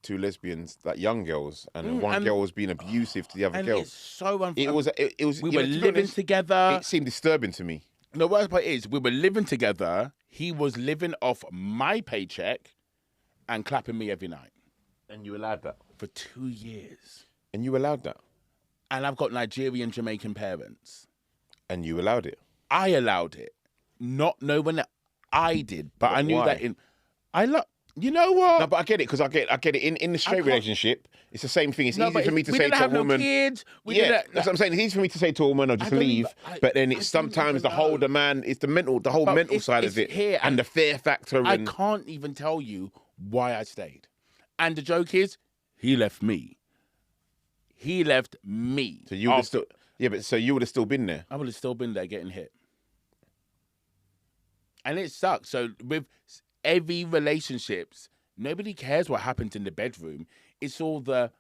two lesbians, like young girls, and one girl was being abusive to the other and girl. it's so It was. we you were know, to be living honest, together. It seemed disturbing to me. The worst part is we were living together. He was living off my paycheck and clapping me every night And you allowed that. for 2 years. And you allowed that. And I've got Nigerian Jamaican parents. And you allowed it. I allowed it, not knowing that I did, but I knew why? that you know what? No, but I get it because I get it. In the straight can't- relationship, it's the same thing. It's No, easy but for me to we say didn't to a have woman. no kids. We Yeah, didn't. that's what I'm saying. It's easy for me to say to a woman, "I'll just don't leave," even- but then I it's don't sometimes even the whole know. the man. It's the whole But mental it's- side it's of it, here, and the fear factor. I And can't even tell you why I stayed. And the joke is, he left me. He left me. So you would have still, so you would have still been there. I would have still been there getting hit. And it sucks. So with every relationships, nobody cares what happens in the bedroom. It's all the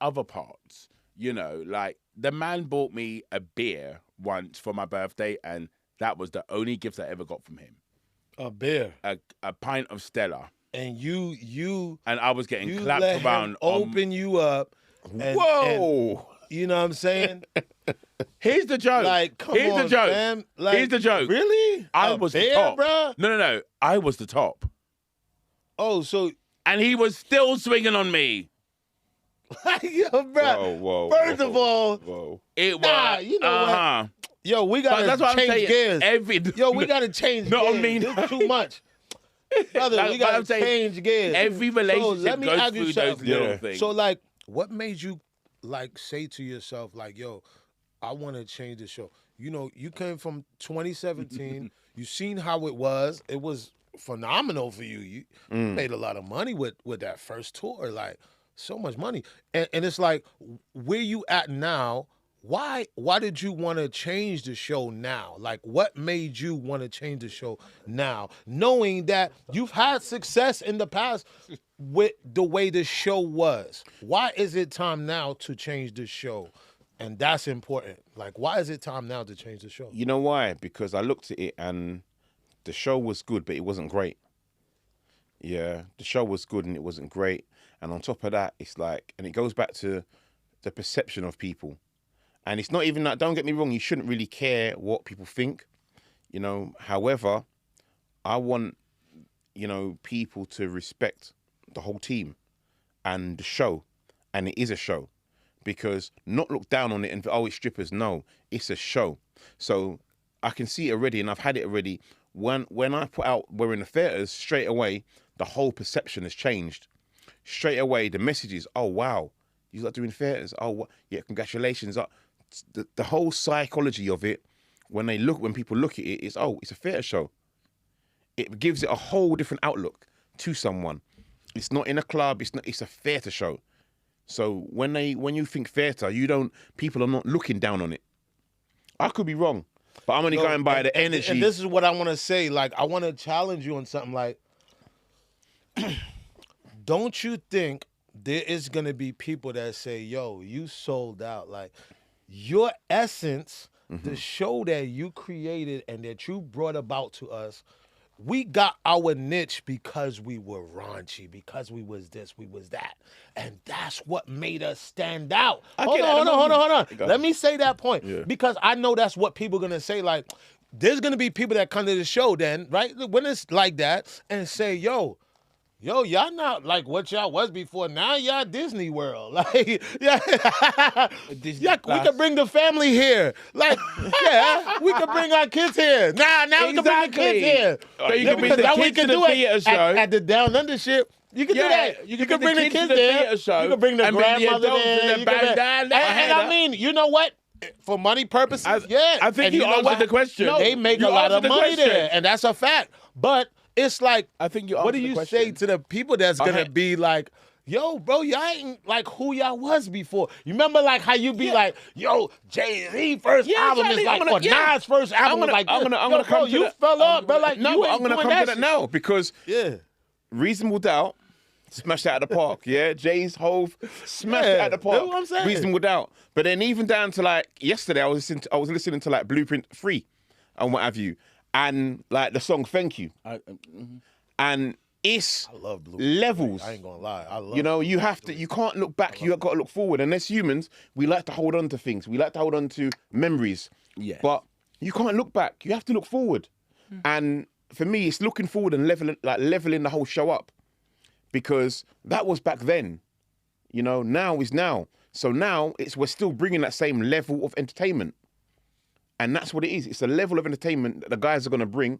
other parts. You know, like the man bought me a beer once for my birthday, and that was the only gift I ever got from him. A beer. A pint of Stella. And you and I was getting clapped let around. Him open you up. And, Whoa. And, you know what I'm saying? Here's the joke. Like, come Here's on, the joke. fam. Like, Here's the joke. Really? I was beer, the top. Bruh? No. I was the top. Oh, so... And he was still swinging on me. Yo, bro. Whoa. First of all... Whoa. It was... you know what? Yo, we got to change gears. Yo, we got to change gears. No, I mean... This is too much. Brother, like, we got to change gears. Every relationship goes through those little things. So, like, what made you, like, say to yourself, like, yo, I want to change the show? You know, you came from 2017. You seen how it was. It was phenomenal for you. You made a lot of money with that first tour. Like, so much money. And it's like, where you at now? Why did you want to change the show now? Like, what made you want to change the show now? Knowing that you've had success in the past with the way the show was. Why is it time now to change the show? And that's important. Like, why is it time now to change the show? You know why? Because I looked at it and the show was good, but it wasn't great. Yeah, the show was good and it wasn't great. And on top of that, it's like, and it goes back to the perception of people. And it's not even that, don't get me wrong, you shouldn't really care what people think, you know. However, I want, you know, people to respect the whole team and the show. And it is a show. Because not look down on it and, oh, it's strippers. No, it's a show. So I can see it already, and I've had it already. When I put out We're in the Theatres, straight away, the whole perception has changed. Straight away, the message is, oh, wow, you like doing theatres. Oh, yeah, congratulations. The whole psychology of it, when people look at it, is, oh, it's a theatre show. It gives it a whole different outlook to someone. It's not in a club. It's a theatre show. So when you think theatre, people are not looking down on it. I could be wrong, but I'm only going by the energy. And this is what I want to say. Like, I want to challenge you on something. Like, don't you think there is going to be people that say, yo, you sold out? Like, your essence, the show that you created and that you brought about to us, we got our niche because we were raunchy, because we was this, we was that. And that's what made us stand out. Hold on. Let me say that point. Yeah. Because I know that's what people are going to say. Like, there's going to be people that come to the show then, right? When it's like that and say, yo, y'all not like what y'all was before. Now y'all Disney World. Like, yeah, we could bring the family here. Like, yeah, we could bring our kids here. Now we can bring the kids here. So you can bring the kids to the theater show. At the Down Under ship. You can do that. You can bring the kids there. You can bring the grandmother there. And I mean, you know what? For money purposes, yeah. I think you answered the question. No, they make a lot of money there, and that's a fact. But it's like, I think you. What do you say to the people that's gonna be like, yo, bro, y'all ain't like who y'all was before? You remember like how you be like, yo, Jay-Z first album is like, or Nas first album is like, I'm gonna come to you that. fell up, bro. Like, no, I'm gonna come to that now because Reasonable Doubt smashed it out of the park. Yeah, Jay's Hove smashed it out of the park. That's what I'm saying. Reasonable Doubt. But then even down to like yesterday, I was listening to like Blueprint 3 and what have you. And like the song Thank You. And it's I love Blueprint. Levels. I ain't gonna lie. I love you can't look back, you got to look forward. And as humans, we like to hold on to things. We like to hold on to memories. Yeah. But you can't look back. You have to look forward. And for me, it's looking forward and leveling the whole show up. Because that was back then. You know, now is now. So now we're still bringing that same level of entertainment. And that's what it is. It's a level of entertainment that the guys are going to bring.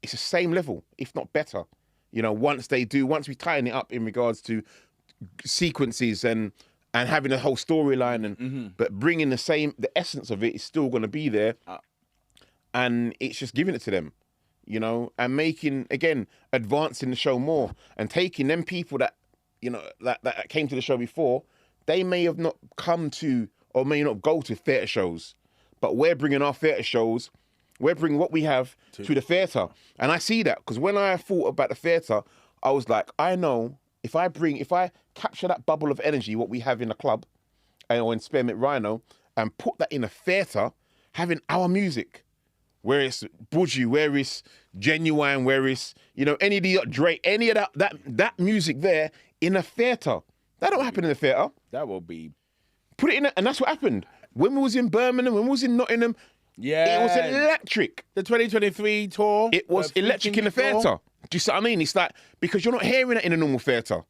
It's the same level, if not better. You know, once we tighten it up in regards to sequences and having a whole storyline, but bringing the essence of it is still going to be there. And it's just giving it to them, you know, and advancing the show more and taking them people that, you know, that came to the show before, they may have not come to or may not go to theatre shows, but we're bringing our theatre shows, we're bringing what we have to the theatre. And I see that because when I thought about the theatre, I was like, I know if I capture that bubble of energy, what we have in the club or in Spearmint Rhino, and put that in a theatre, having our music, where it's Buju, where it's Genuine, where it's, any of the Drake, any of that music there in a theatre. That don't happen in a theatre. That will be. Put it in, and that's what happened. When we was in Birmingham, when we was in Nottingham, it was electric. The 2023 tour. It was electric in the theatre. Do you see what I mean? It's like, because you're not hearing that in a normal theatre.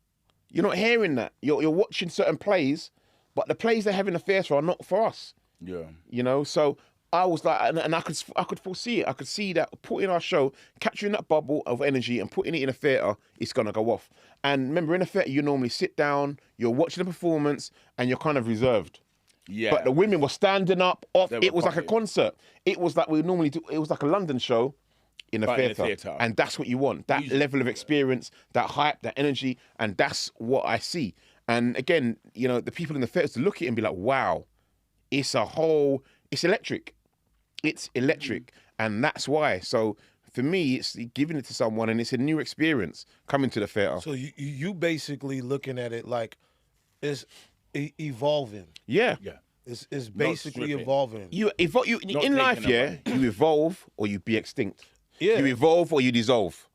You're not hearing that. You're watching certain plays, but the plays they have in the theatre are not for us. Yeah. So I was like, and I could foresee it. I could see that putting our show, capturing that bubble of energy and putting it in a theatre, it's going to go off. And remember, in a theatre, you normally sit down, you're watching the performance, and you're kind of reserved. Yeah. But the women were standing up, off. It was like a concert. It was like we normally do. It was like a London show in a theatre. And that's what you want. That level of experience, that hype, that energy. And that's what I see. And again, the people in the theatres look at it and be like, wow, it's electric. It's electric. And that's why. So for me, it's giving it to someone and it's a new experience coming to the theatre. So you basically looking at it like it's evolving. Yeah. Yeah. It's basically evolving. In life, you evolve or you be extinct. Yeah. You evolve or you dissolve.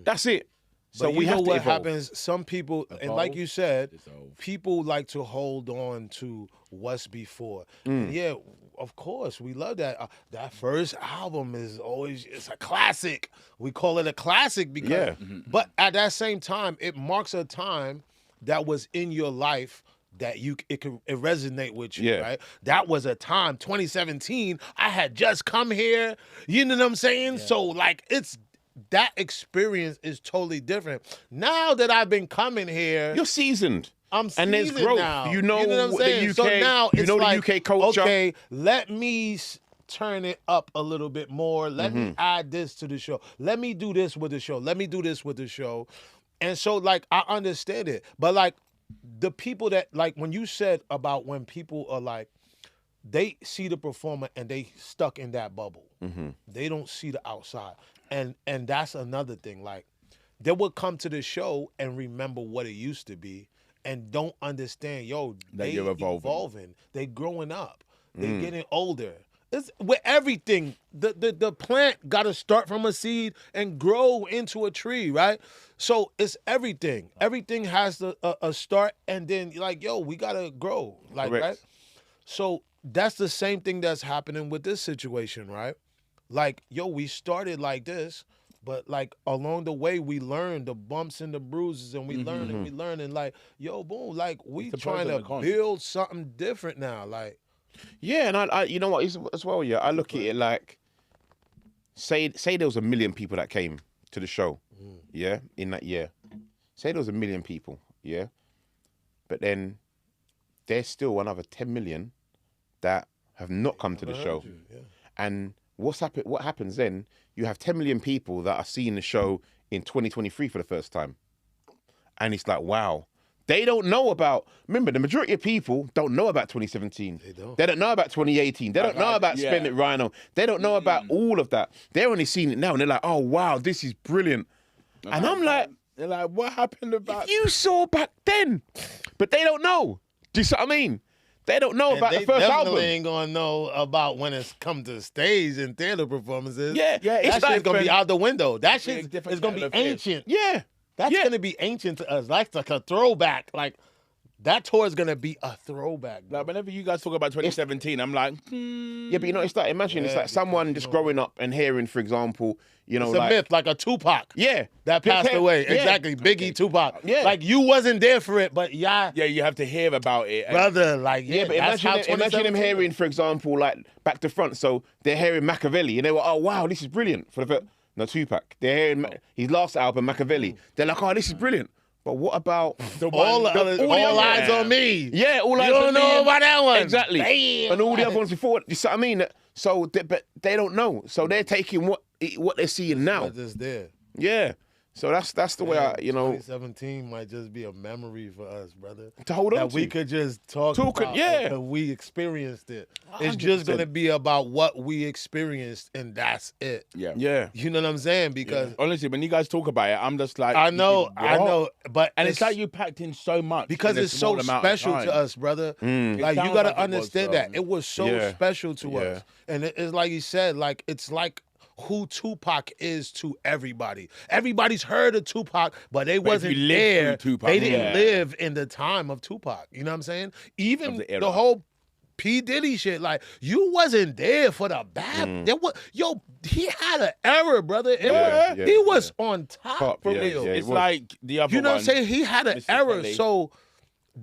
That's it. So But we have to what evolve. happens, some people, and like you said, people like to hold on to what's before. And yeah, of course, we love that. That first album it's a classic. We call it a classic because, but at that same time, it marks a time that was in your life that it resonate with you, right? That was a time, 2017, I had just come here, you know what I'm saying? Yeah. So that experience is totally different. Now that I've been coming here, you're seasoned. I'm seasoned and there's growth. now. You know what I'm saying? the UK. So now it's the UK culture. Okay, let me turn it up a little bit more. Let me add this to the show. Let me do this with the show. Let me do this with the show. And so I understand it. But the people that when you said about when people are they see the performer and they stuck in that bubble. They don't see the outside. And that's another thing. They will come to the show and remember what it used to be and don't understand, they evolving. They growing up. They getting older. It's with everything. The plant got to start from a seed and grow into a tree, right? So it's everything. Everything has a start, and then we got to grow, right? So that's the same thing that's happening with this situation, right? We started like this, but along the way we learned the bumps and the bruises, and we learn and we learn, and boom, we trying to build something different now, Yeah, and I you know what, as well, I look at it say there was 1 million people that came to the show, in that year. Say there was 1 million people, but then there's still another 10 million that have not come to the show. And what happens then, you have 10 million people that are seeing the show in 2023 for the first time. And it's like, wow. They don't know about, remember, the majority of people don't know about 2017. They don't know about 2018. They don't know about Spend It Rhino. They don't know about all of that. They're only seeing it now and they're like, oh, wow, this is brilliant. And I'm like, they're like, what happened about... You saw back then. But they don't know. Do you see what I mean? They don't know about the first album. They ain't gonna know about when it's come to the stage and theater performances. Yeah. That shit's gonna be out the window. That shit is gonna be ancient. Yeah. That's gonna be ancient to us. That's like a throwback. That tour is gonna be a throwback. Whenever you guys talk about 2017, I'm like, Yeah, but it's imagine it's like someone just growing up and hearing, for example, it's a myth, like a Tupac. Yeah. That passed away. Yeah. Exactly. Biggie, Tupac. Yeah. You wasn't there for it, but yeah, you have to hear about it. Brother, but imagine them hearing, for example, back to front. So they're hearing Machiavelli and they were, oh, wow, this is brilliant. No, Tupac. They're hearing his last album, Machiavelli. They're like, oh, this is brilliant. But what about all eyes on me? Yeah, all eyes on me. You don't know about that one. Exactly. Damn. And all the other ones before. You see what I mean? So, but they don't know. So they're taking what they're seeing now. What is there? Yeah. So that's the way I, 2017 might just be a memory for us, brother. To hold on that to. we could just talk about. Yeah. Because we experienced it. 100%. It's just gonna be about what we experienced, and that's it. Yeah. Yeah. You know what I'm saying? Because honestly, when you guys talk about it, I'm just like, I know, but and it's like you packed in so much because in a it's so small amount of special time. to us, brother. Like you sounds gotta like it understand was, that it was so special to us, and it's like you said, like it's like who Tupac is to everybody. Everybody's heard of Tupac, but they wasn't there. Tupac, they didn't live in the time of Tupac. You know what I'm saying? Even the whole P. Diddy shit, like you wasn't there for the bad. There was, he had an era, brother. He was on top for real. It's like the other You know one, what I'm saying? He had an Mr. era. Kelly. So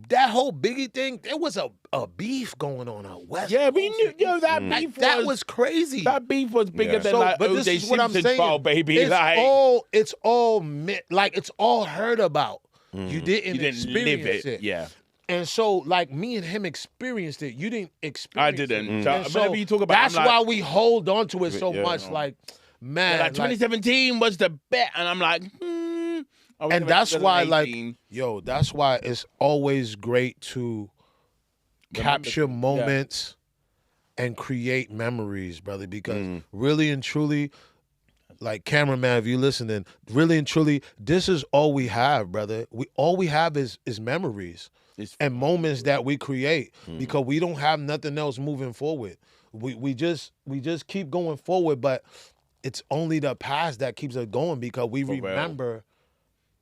that whole Biggie thing, there was a beef going on out west. Yeah, we knew that beef that was crazy. That beef was bigger than So, like but O.J. this is what I'm Simpson's saying. trial, baby. It's like all heard about. You didn't live experience it. Yeah. And so, like, me and him experienced it. You didn't experience I didn't. it. So And whenever you talk about it, that's I'm like, why we hold on to it so much. Like, man. like 2017 was the bet, and I'm like, And that's why, like, that's why it's always great to capture moments and create memories, brother, because really and truly, like, cameraman, if you listening, really and truly, this is all we have, brother. All we have is memories and moments that we create because we don't have nothing else moving forward. We just keep going forward, but it's only the past that keeps us going because we remember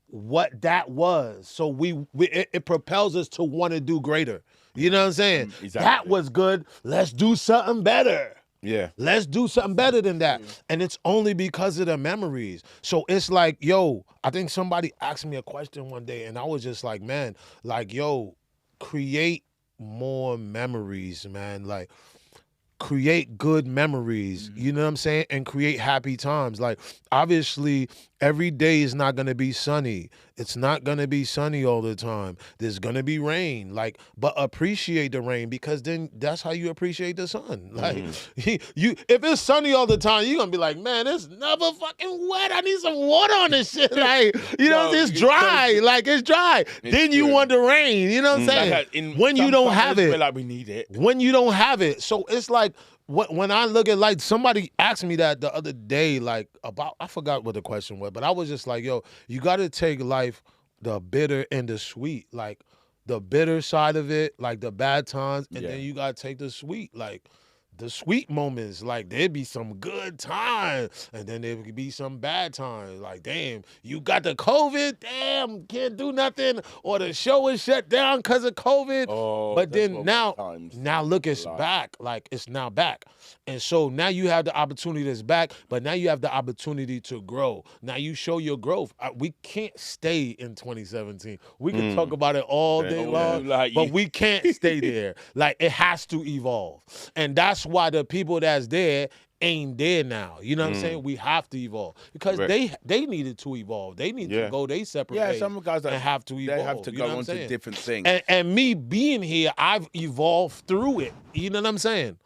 what that was. So it propels us to want to do greater. You know what I'm saying? Exactly. That was good. Let's do something better. Yeah. Let's do something better than that. And it's only because of the memories. So it's like, I think somebody asked me a question one day and I was just like, man, like, create more memories, man. Like, create good memories, you know what I'm saying? And create happy times. Like, obviously, every day is not going to be sunny. It's not going to be sunny all the time. There's going to be rain. Like, but appreciate the rain because then that's how you appreciate the sun. Like, if it's sunny all the time, you're going to be like, man, it's never fucking wet. I need some water on this shit. Like, you know, it's dry. Like, it's dry. Then you want the rain. You know what I'm saying? When you don't have it. Like we need it. When you don't have it. So it's like, when I look at, like, somebody asked me that the other day, like, about, I forgot what the question was, but I was just like, you got to take life, the bitter and the sweet, like the bitter side of it, like the bad times, and then you got to take the sweet, like the sweet moments. Like, there'd be some good times, and then there could be some bad times. Like, damn, you got the COVID, damn, can't do nothing, or the show is shut down because of COVID. But then now look, it's back. Like, it's now back. And so now you have the opportunity that's back, but now you have the opportunity to grow. Now you show your growth. We can't stay in 2017. We can talk about it all day long, but we can't stay there. Like, it has to evolve. And that's why the people that's there ain't there now. You know what I'm saying? We have to evolve because they needed to evolve. They need to go their separate ways. Some guys and have to evolve. They have to go on to different things. And me being here, I've evolved through it. You know what I'm saying?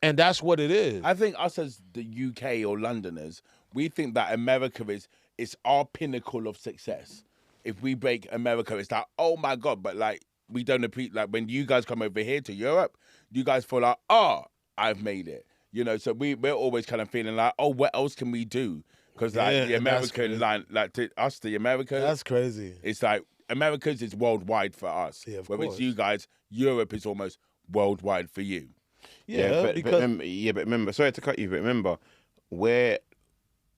And that's what it is. I think us as the UK or Londoners, we think that America is our pinnacle of success. If we break America, it's like, oh my God, but like we don't appreciate, like when you guys come over here to Europe, you guys feel like, I've made it. You know, so we're always kind of feeling like, what else can we do? Because like the American line, like to us, the America. That's crazy. It's like America's is worldwide for us. Yeah, of Whereas course. you guys, Europe is almost worldwide for you. But remember, sorry to cut you, but remember, where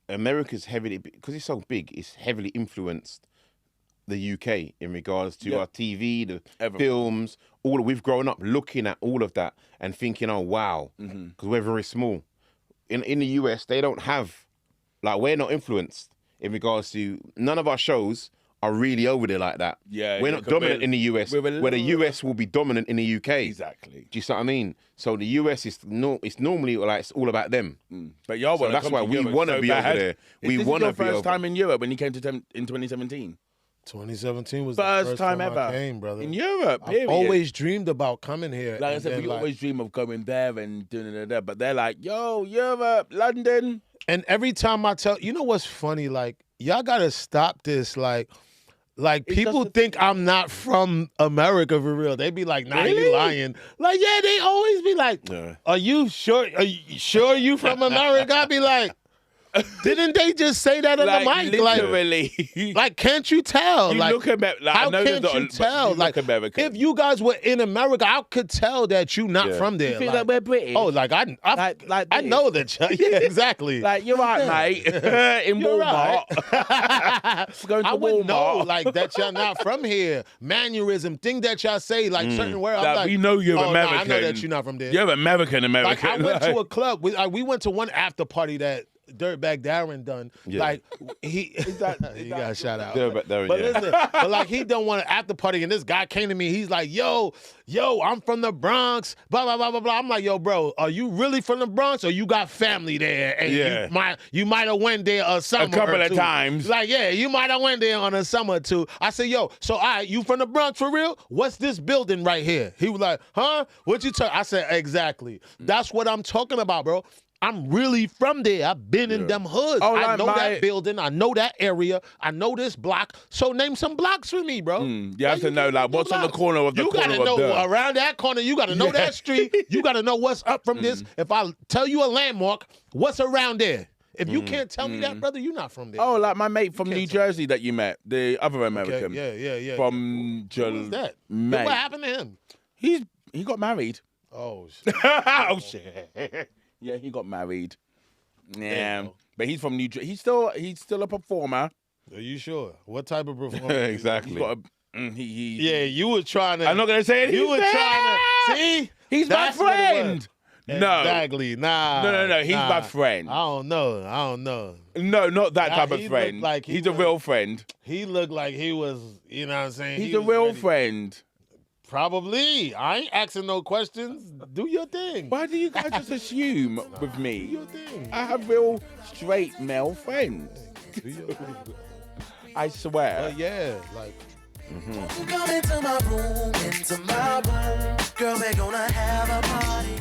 America's heavily, because it's so big, it's heavily influenced the UK in regards to our TV, the films, we've grown up looking at all of that and thinking, oh, wow, because we're very small. In the US, they don't have, like, we're not influenced in regards to, none of our shows are really over there like that. We're not dominant in the US, where the US will be dominant in the UK. Exactly. Do you see what I mean? So the US is it's normally like it's all about them. But y'all want to that's why we want to be over there. We want to be your first time in Europe when you came to in 2017. 2017 was first the first time ever ever I came, brother. In Europe, period. I've always dreamed about coming here. Like I said, we always dream of going there and doing it there. But they're like, yo, Europe, London. And every time I tell, you know what's funny? Like, y'all gotta stop this. Like people doesn't- think I'm not from America for real. They be like, nah, Really? you lying. Like, yeah, they always be like, are you sure you from America? I be like, didn't they just say that on the mic? Literally. Like, can't you tell? You like, look American. Like, how I know can't there's you not- tell? you Like, look American. if you guys were in America, I could tell that you not from there. You feel like we're British? Oh, like I Like know that. Yeah, exactly. Like, you're right, mate. In You're Walmart. Going to I would Walmart. know, like, that y'all not from here. Mannerism, thing that y'all say, like, certain words. I'm Like, like, we know you're oh, American. Nah, I know that you're not from there. You're American. Like, I went to a club. We went to one after party that Dirtbag Darren done. Yeah. Like, he got a shout out. Dirtbag Darren, But yeah. listen, but like, he done one after party, and this guy came to me. He's like, yo, I'm from the Bronx. Blah blah blah blah blah. I'm like, yo, bro, are you really from the Bronx, or you got family there? And you might have went there a summer A couple or of two. times. Like, yeah, you might have went there on a summer or two. I said, yo, so all right, you from the Bronx for real? What's this building right here? He was like, huh? What you I said, exactly. That's what I'm talking about, bro. I'm really from there. I've been in them hoods. Oh, I like know that building. I know that area. I know this block. So name some blocks for me, bro. You have to know, like, what's on the corner of the You corner gotta know of around that corner. You gotta know that street. You gotta know what's up from this. If I tell you a landmark, what's around there? If you can't tell me that, brother, you're not from there. Oh, like my mate from New Jersey that you met, the other American. Yeah. From Who's that? Mate. What happened to him? He got married. Oh, shit. Oh shit. Yeah, he got married. Yeah, but he's from New Jersey. He's still a performer. Are you sure? What type of performance? Exactly. He's got a, Yeah, you were trying to. I'm not gonna say it. You were trying to. See? He's my That's what it was. friend. No. Exactly. Nah. No. He's my friend. I don't know. No, not that Nah, type he of friend. looked like he he's a was- real friend. He looked like he was, you know what I'm saying? He's He a was real ready. friend. Probably. I ain't asking no questions. Do your thing. Why do you guys just assume with Do me? your thing. I have real straight male friends. Do your thing. I swear. Yeah, like. Come into my room, girl, we're gonna have a party.